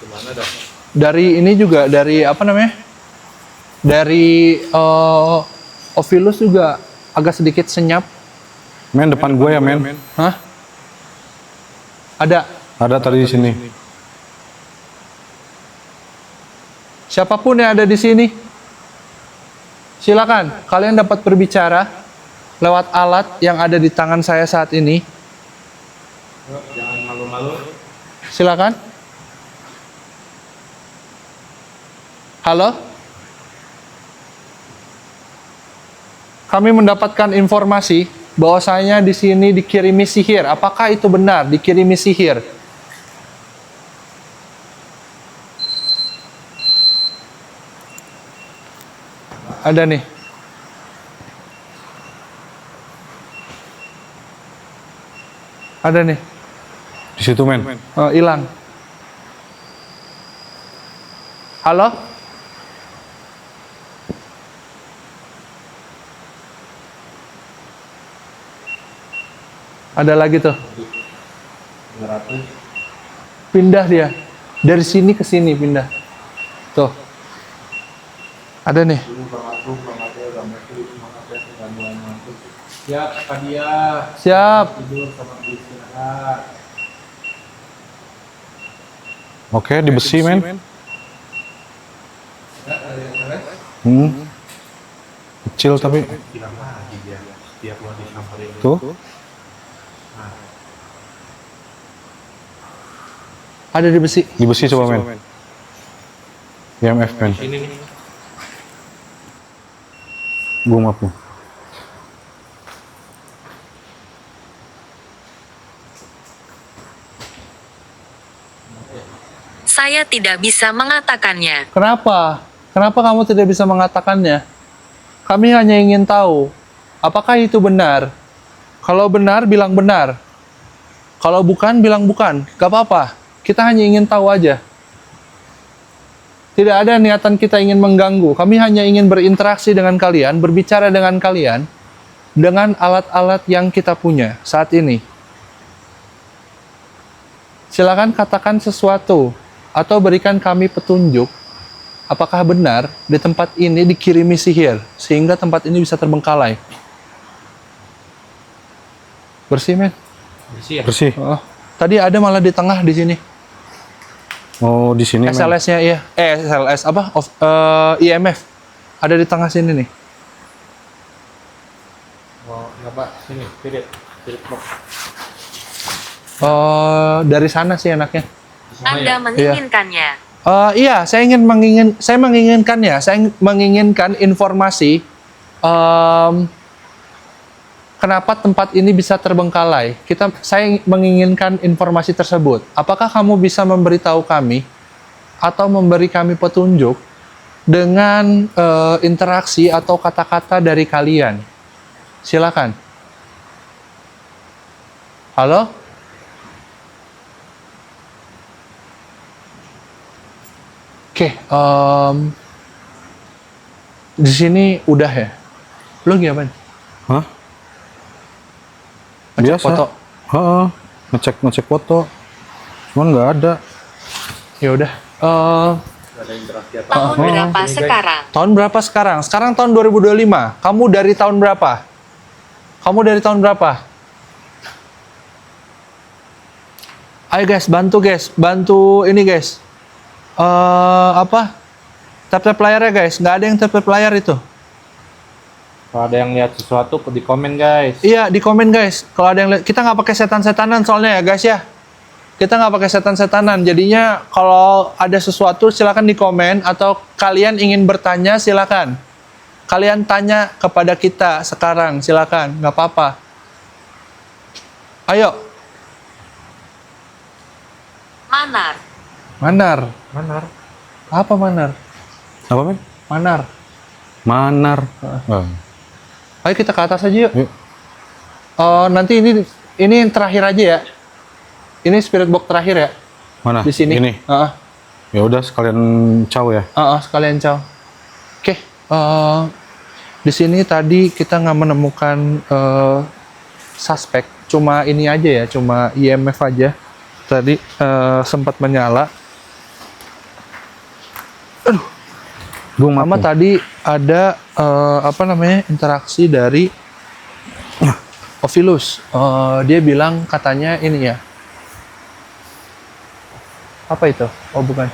Gimana dong?
Dari ini juga, dari apa namanya? Dari Ovilus juga agak sedikit senyap.
Men, depan gue ya, men.
Hah? Ada.
Ada tadi di sini.
Siapapun yang ada di sini, silakan. Kalian dapat berbicara lewat alat yang ada di tangan saya saat ini.
Jangan malu-malu.
Silakan. Halo? Kami mendapatkan informasi bahwasanya di sini dikirimi sihir. Apakah itu benar dikirimi sihir? Ada nih. Ada nih.
Di situ men.
Hilang. Halo? Ada lagi tuh. Pindah dia. Dari sini ke sini pindah. Tuh. Ada nih.
Siap, Kak Dia.
Siap.
Tidur sama istirahat.
Oke, di besi men. Kecil tapi
Bilang lagi dia. Setiap lo disamperin.
tuh.
Ada di besi.
Di besi coba men. IMF men.
Ini nih.
Gua maaf nih.
Saya tidak bisa mengatakannya.
Kenapa? Kenapa kamu tidak bisa mengatakannya? Kami hanya ingin tahu, apakah itu benar? Kalau benar, bilang benar. Kalau bukan, bilang bukan. Gak apa-apa. Kita hanya ingin tahu aja. Tidak ada niatan kita ingin mengganggu. Kami hanya ingin berinteraksi dengan kalian, berbicara dengan kalian, dengan alat-alat yang kita punya saat ini. Silakan katakan sesuatu, atau berikan kami petunjuk, apakah benar di tempat ini dikirimi sihir, sehingga tempat ini bisa terbengkalai. Bersih, men?
Bersih ya?
Bersih.
Oh, tadi ada malah di tengah di sini.
Oh, di sini men.
SLS-nya iya. SLS apa? IMF. Ada di tengah sini nih.
Oh, enggak Pak. Sini, spirit. Spirit box.
Dari sana sih enaknya.
Anda menginginkannya.
Iya, saya menginginkannya. Saya menginginkan informasi kenapa tempat ini bisa terbengkalai. Saya menginginkan informasi tersebut. Apakah kamu bisa memberitahu kami atau memberi kami petunjuk dengan interaksi atau kata-kata dari kalian? Silakan. Halo? Oke, di sini udah ya. Lu gimana?
Hah?
Ngecek
Biasa.
foto.
Heeh. Ngecek foto. Cuman nggak ada.
Ya udah.
Tahun berapa sekarang?
Tahun berapa sekarang? Sekarang tahun 2025. Kamu dari tahun berapa? Kamu dari tahun berapa? Ayo guys, bantu ini guys. Tap layarnya guys. Nggak ada yang tap layar itu.
Kalau ada yang lihat sesuatu di komen guys.
Iya, di komen guys. Kalau ada yang lihat, kita nggak pakai setan-setanan soalnya ya guys ya. Kita nggak pakai setan-setanan. Jadinya kalau ada sesuatu silakan di komen, atau kalian ingin bertanya silakan. Kalian tanya kepada kita sekarang, silakan, nggak apa-apa. Ayo.
Manar.
Manar.
Manar.
Apa Manar?
Apa men?
Manar.
Manar.
Ayo kita ke atas aja yuk.
Yuk.
Nanti ini terakhir aja ya. Ini spirit box terakhir ya
Mana?
di sini.
Ini. Ya udah sekalian caw ya.
Sekalian caw. Oke. Di sini tadi kita nggak menemukan suspek. Cuma ini aja ya. Cuma IMF aja. Tadi sempat menyala. Sama tadi ada interaksi dari Ovilus. Dia bilang katanya ini ya. Apa itu? Oh bukan.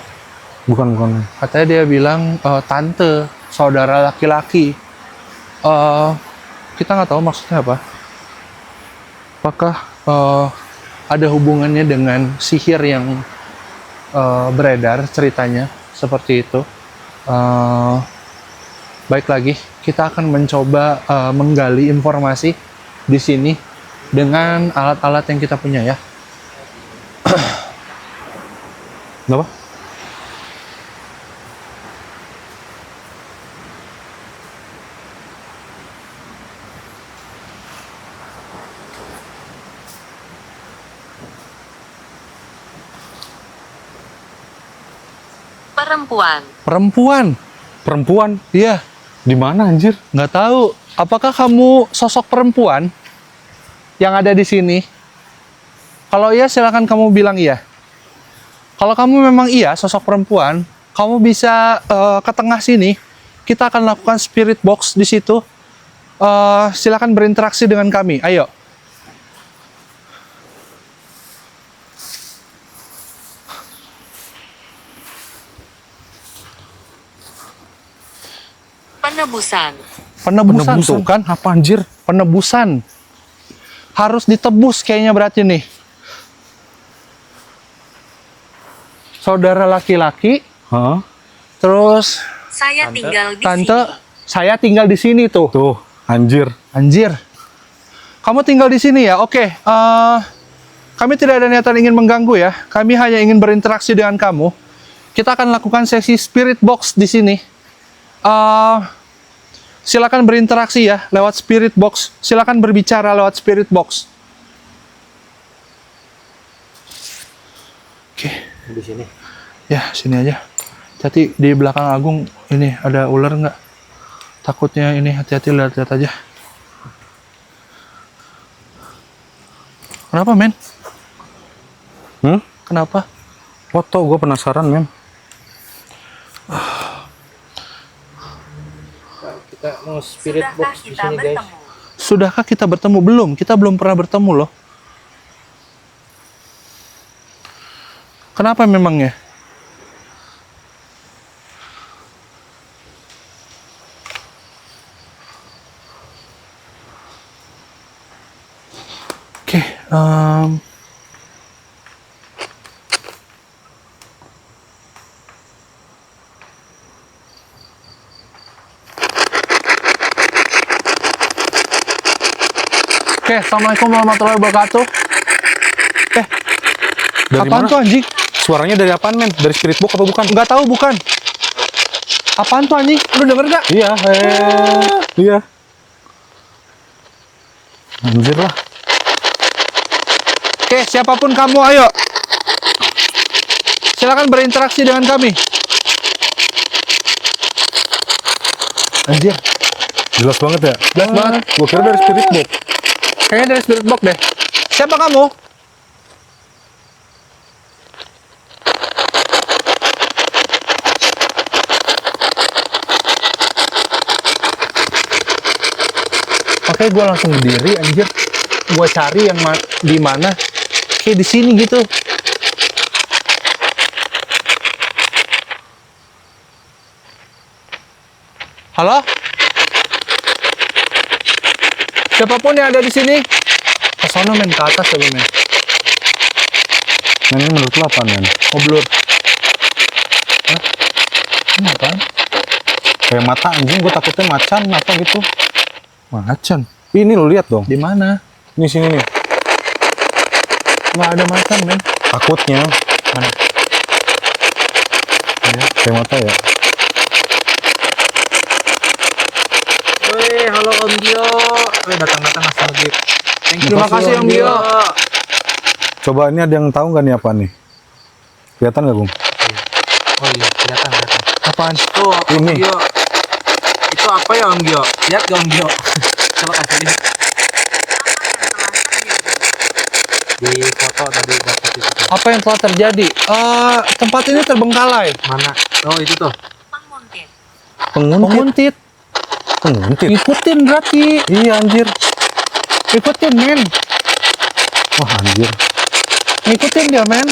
Bukan.
Katanya dia bilang tante, saudara laki-laki. kita nggak tahu maksudnya apa. Apakah ada hubungannya dengan sihir yang beredar ceritanya seperti itu. Baik lagi, kita akan mencoba menggali informasi di sini dengan alat-alat yang kita punya ya.
Kenapa?
Perempuan.
Perempuan,
Perempuan?
iya.
Di mana anjir?
Nggak tahu. Apakah kamu sosok perempuan yang ada di sini? Kalau iya, silakan kamu bilang iya. Kalau kamu memang iya sosok perempuan, kamu bisa ke tengah sini. Kita akan lakukan spirit box di situ. Silakan berinteraksi dengan kami. Ayo.
Penebusan.
Penebusan tuh kan?
Apa anjir?
Penebusan. Harus ditebus kayaknya berarti nih. Saudara laki-laki,
Hah?
terus
Saya tinggal di
tante,
sini.
saya tinggal di sini tuh.
Tuh, anjir.
Anjir. Kamu tinggal di sini ya? Oke. Kami tidak ada niatan ingin mengganggu ya. Kami hanya ingin berinteraksi dengan kamu. Kita akan lakukan sesi spirit box di sini. Silakan berinteraksi ya lewat spirit box. Silakan berbicara lewat spirit box. Oke.
Di sini.
Ya, sini aja. Hati di belakang Agung ini ada ular nggak? Takutnya ini, hati-hati, lihat-lihat aja. Kenapa, men? Kenapa?
Foto, gue penasaran, men.
Kita mau spirit
Sudahkah
box di
kita
sini, guys.
bertemu?
Sudahkah kita bertemu? Belum. Kita belum pernah bertemu loh. Kenapa memangnya? Oke, Assalamualaikum warahmatullahi wabarakatuh.
Dari
Apaan
mana?
tuh anjing?
Suaranya dari apaan, men? Dari spirit box apa bukan?
Nggak tahu, bukan. Apaan tuh anjing? Lu denger nggak?
Iya, iya. Anjir lah.
Oke, siapapun kamu, ayo. Silakan berinteraksi dengan kami. Anjir,
Jelas banget ya?
jelas banget.
Gue kira dari spirit box.
Kayaknya dari spirit box deh. Siapa kamu? Oke, gue langsung berdiri, anjir. Gue cari yang di mana. Kayak di sini gitu. Halo? Siapapun yang ada di sini, ke sono, men, ke atas coba, men.
Men, ini menurut lo apaan, men?
Ngobrol. Hah? Ini apaan?
Kayak mata anjing, gue takutnya macan apa gitu.
Macan.
Ini lo lihat dong.
Di mana?
Ini sini nih.
Nggak ada macan, men.
Takutnya.
Mana?
Kayak mata ya.
Woi, halo Om Gio. Woi, datang-datang langsung nge-gift. Thank you.
Terima kasih, Om Gio.
Coba ini ada yang tahu nggak nih apa nih? Kelihatan nggak, Gung?
Oh iya, kelihatan.
Apaan?
Tuh, Om
Ini.
Gio. Itu apa ya, Om Gio? Lihat gak, Om Gio? Coba kasih lihat. Di foto tadi dapat itu.
Apa yang telah terjadi? Tempat ini terbengkalai.
Mana? Oh, itu tuh.
Penguntit.
Penguntit.
Penguntit.
Penguntit.
Ikutin berarti.
Iya anjir.
Ikutin, men.
Wah anjir.
Ngikutin dia, men.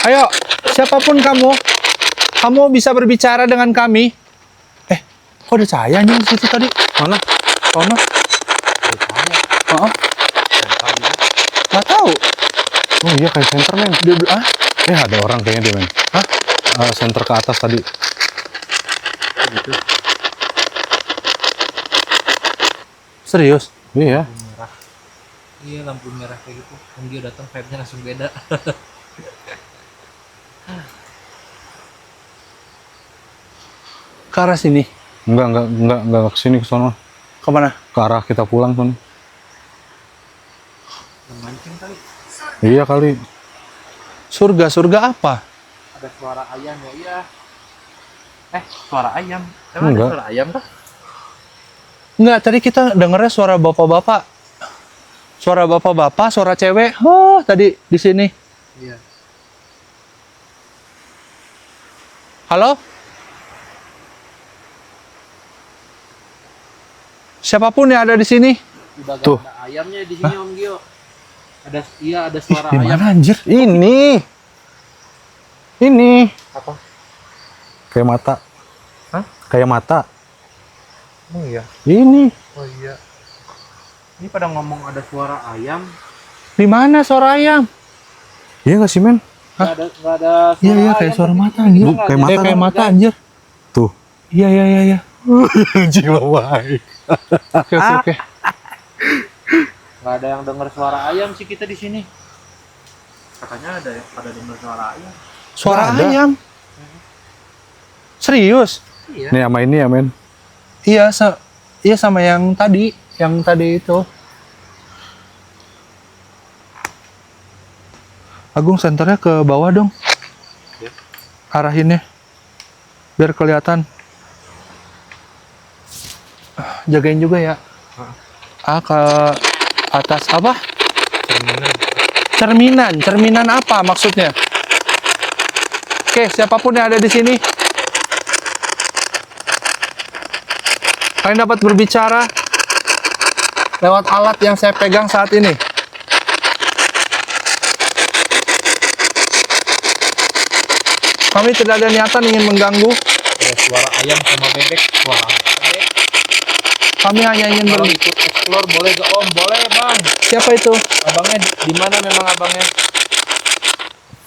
Ayo, siapapun kamu, Kamu bisa berbicara dengan kami? Kok ada cahayanya di situ tadi?
Mana?
Sono? Oh, nggak tahu.
Oh iya kayak center men.
Dia bilang,
Ada orang kayaknya dia men.
Hah?
Center ke atas tadi.
Serius?
Iya.
Merah. Iya, lampu merah kayak gitu. Om Gio datang vibe-nya langsung beda.
Ke arah sini?
Enggak ke sini ke sono.
Kemana?
Ke arah kita pulang sono.
Mancing kali.
Iya kali.
Surga apa?
Ada suara ayam ya, iya. Suara ayam. Emang
Enggak.
ada suara ayam kah?
Enggak, tadi kita dengarnya suara bapak-bapak. Suara bapak-bapak, suara cewek. Tadi di sini.
Iya.
Halo? Siapapun yang ada di sini.
Udah gak
Tuh.
ada ayamnya di sini Om Gio. Ada suara
Di
ayam.
mana anjir?
Ini.
Apa?
Kayak mata.
Hah?
Kayak mata.
Oh iya.
Ini.
Oh iya. Ini pada ngomong ada suara ayam.
Di mana suara ayam?
Iya nggak sih men?
Nggak ada suara
Iya,
ayam.
kayak suara
Tapi
mata
kita
anjir.
nggak
Kayak
ada.
mata.
Kayak mata anjir.
Tuh.
Iya.
Jiwa baik.
Oke.
Nggak ada yang dengar suara ayam sih kita di sini. Katanya ada yang pada dengar suara ayam.
Suara
Nggak ada.
ayam. Serius?
Iya.
Nih sama ini ya men.
Iya, sama yang tadi itu. Agung senternya ke bawah dong.
Ya.
Arahinnya. Biar kelihatan. Jagain juga ya. Ke atas apa? Cerminan apa maksudnya? Oke, siapapun yang ada di sini. Kalian dapat berbicara lewat alat yang saya pegang saat ini. Kami tidak ada niatan ingin mengganggu.
Ada suara ayam sama bebek. Suara bebek.
Kami hanya ingin
Kalau ikut explore boleh gak Om? Boleh Bang.
Siapa itu?
Abangnya di mana memang abangnya?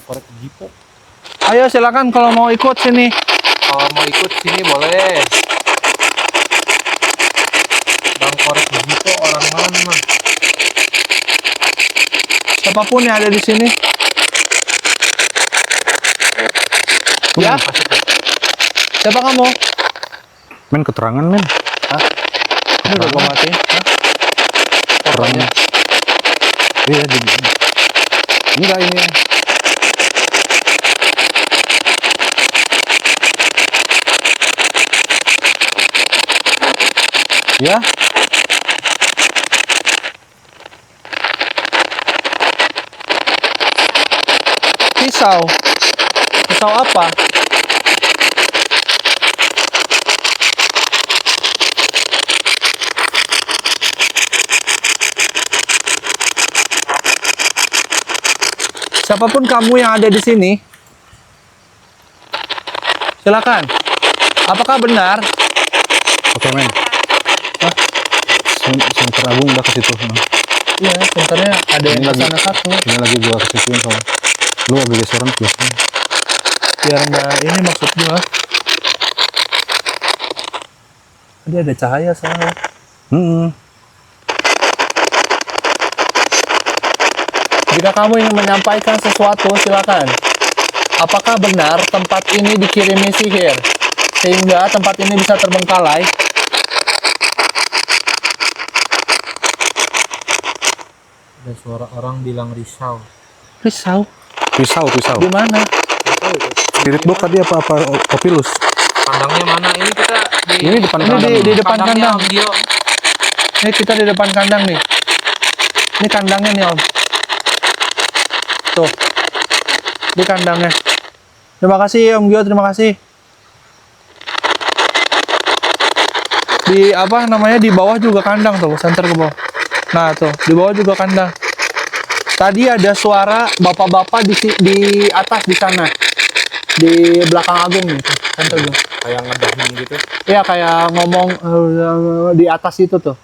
Korek Jipo.
Ayo silakan kalau mau ikut sini.
Kalau mau ikut sini boleh. Bang Korek Jipo orang mana?
Siapapun yang ada di sini. Ya. Siapa kamu?
Men keterangan men.
Ini udah gua matiin.
Keterangan. Iya jadi. Enggak ini. Ya.
Pisau. Pisau apa? Siapapun kamu yang ada di sini, silakan. Apakah benar?
Oke men. Center Agung udah ke situ.
Iya, senternya ada yang
Ini lagi.
kesana satu.
Ini lagi gua ke situ soalnya. Lu agak geseran ke belakang.
Biar nggak ini maksud gua. Tadi ada cahaya soalnya. Jika kamu ingin menyampaikan sesuatu, silakan. Apakah benar tempat ini dikirimi sihir sehingga tempat ini bisa terbengkalai?
Ada suara orang bilang risau.
Pisau?
Pisau.
Di mana?
Spirit box tadi apa Opilus?
Kandangnya mana? Ini kita di
Ini depan
Ini
kandang.
di depan
kandangnya
kandang.
Om Gio.
Ini kita di depan kandang nih. Ini kandangnya nih Om. Tuh. Ini kandangnya. Terima kasih Om Gio, terima kasih. Di apa namanya di bawah juga kandang tuh, center ke bawah. Nah tuh, di bawah juga kandang. Tadi ada suara bapak-bapak di atas di sana. di belakang Agung nih, tante Agung.
Kayak ngedahing gitu.
Iya kayak ngomong di atas itu tuh.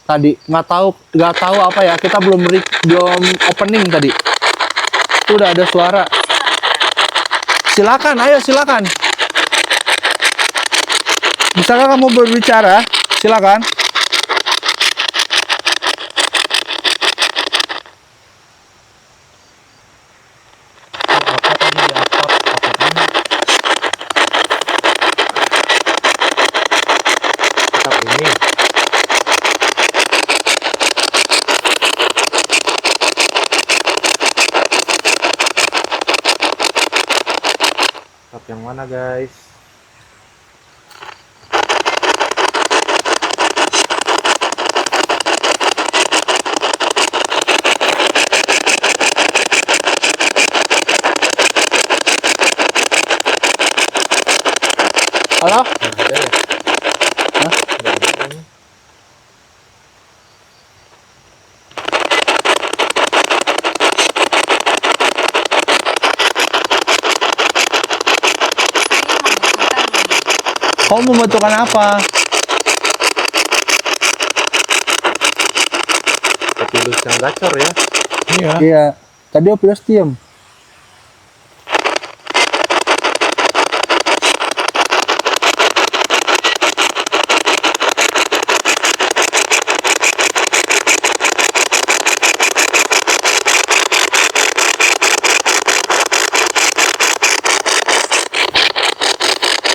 Tadi nggak tahu apa ya. Kita belum opening tadi. Itu udah ada suara. Silakan, ayo silakan. Bisakah kamu berbicara? Silakan.
Apa tadi di atap? Atap ini. Atap yang mana guys?
Halo?
Nggak ada ya?
Hah?
Nggak ada kayaknya.
Kamu membutuhkan apa?
Opilus yang gacor ya.
Iya. Tadi Opilus diem.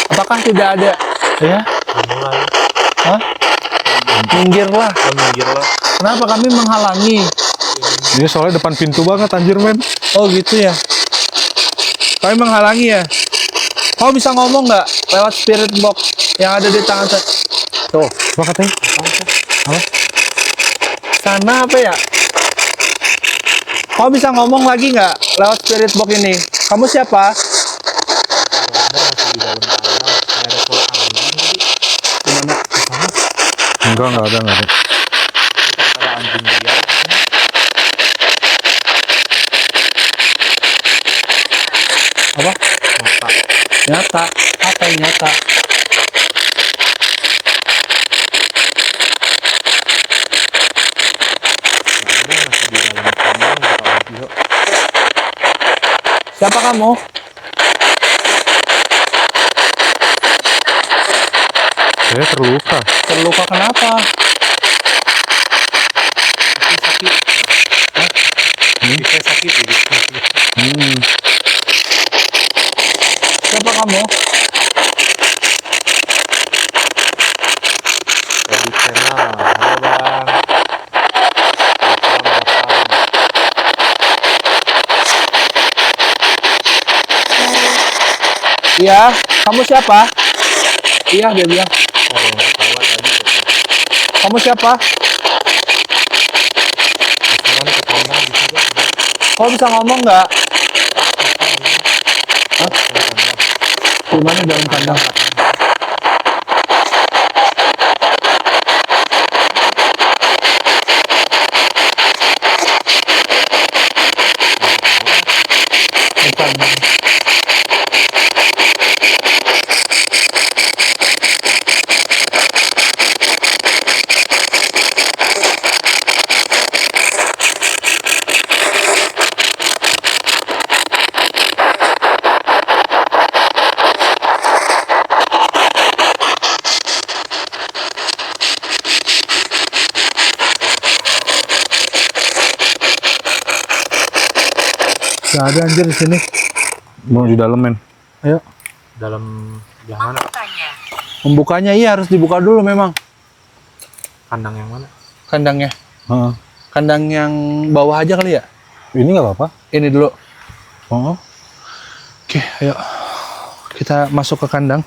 Apakah tidak ada? Ya?
Mulai.
Hah? Minggirlah.
Minggirlah.
Kenapa kami menghalangi?
Ini soalnya depan pintu banget anjir men.
Oh gitu ya. Kami menghalangi ya. Kau bisa ngomong nggak lewat spirit box yang ada di tangan saya? Tuh,
Apa katanya?
apa? Sana apa ya? Kau bisa ngomong lagi nggak lewat spirit box ini? Kamu siapa?
Ngomong masih di dalam tanah. Kayak ada suara anjing tadi.
Gimana?
Enggak ada.
Ada anjing liar.
Apa?
Mata.
Nyata. Apa yang nyata?
Ada masih di dalam kandang kata Gio.
Siapa kamu?
Saya terluka.
Terluka kenapa?
Sakit. Bisa sakit gitu.
Siapa kamu?
Jadi channel. Halo bang.
Iya, kamu siapa? Iya, dia bilang.
Ada yang ketawa tadi.
Kamu siapa?
Restoran ke kandang bisa gak?
Kau bisa ngomong nggak? Hah? Gimana dalam kandang? Bukan. Gak ada anjir di sini.
Mau di dalam men.
Ayo.
Dalam belah mana?
Membukanya.
Membukanya iya harus dibuka dulu memang.
Kandang yang mana?
Kandangnya.
Heeh.
Kandang yang bawah aja kali ya?
Ini nggak apa-apa.
Ini dulu.
Oh.
Oke, ayo. Kita masuk ke kandang.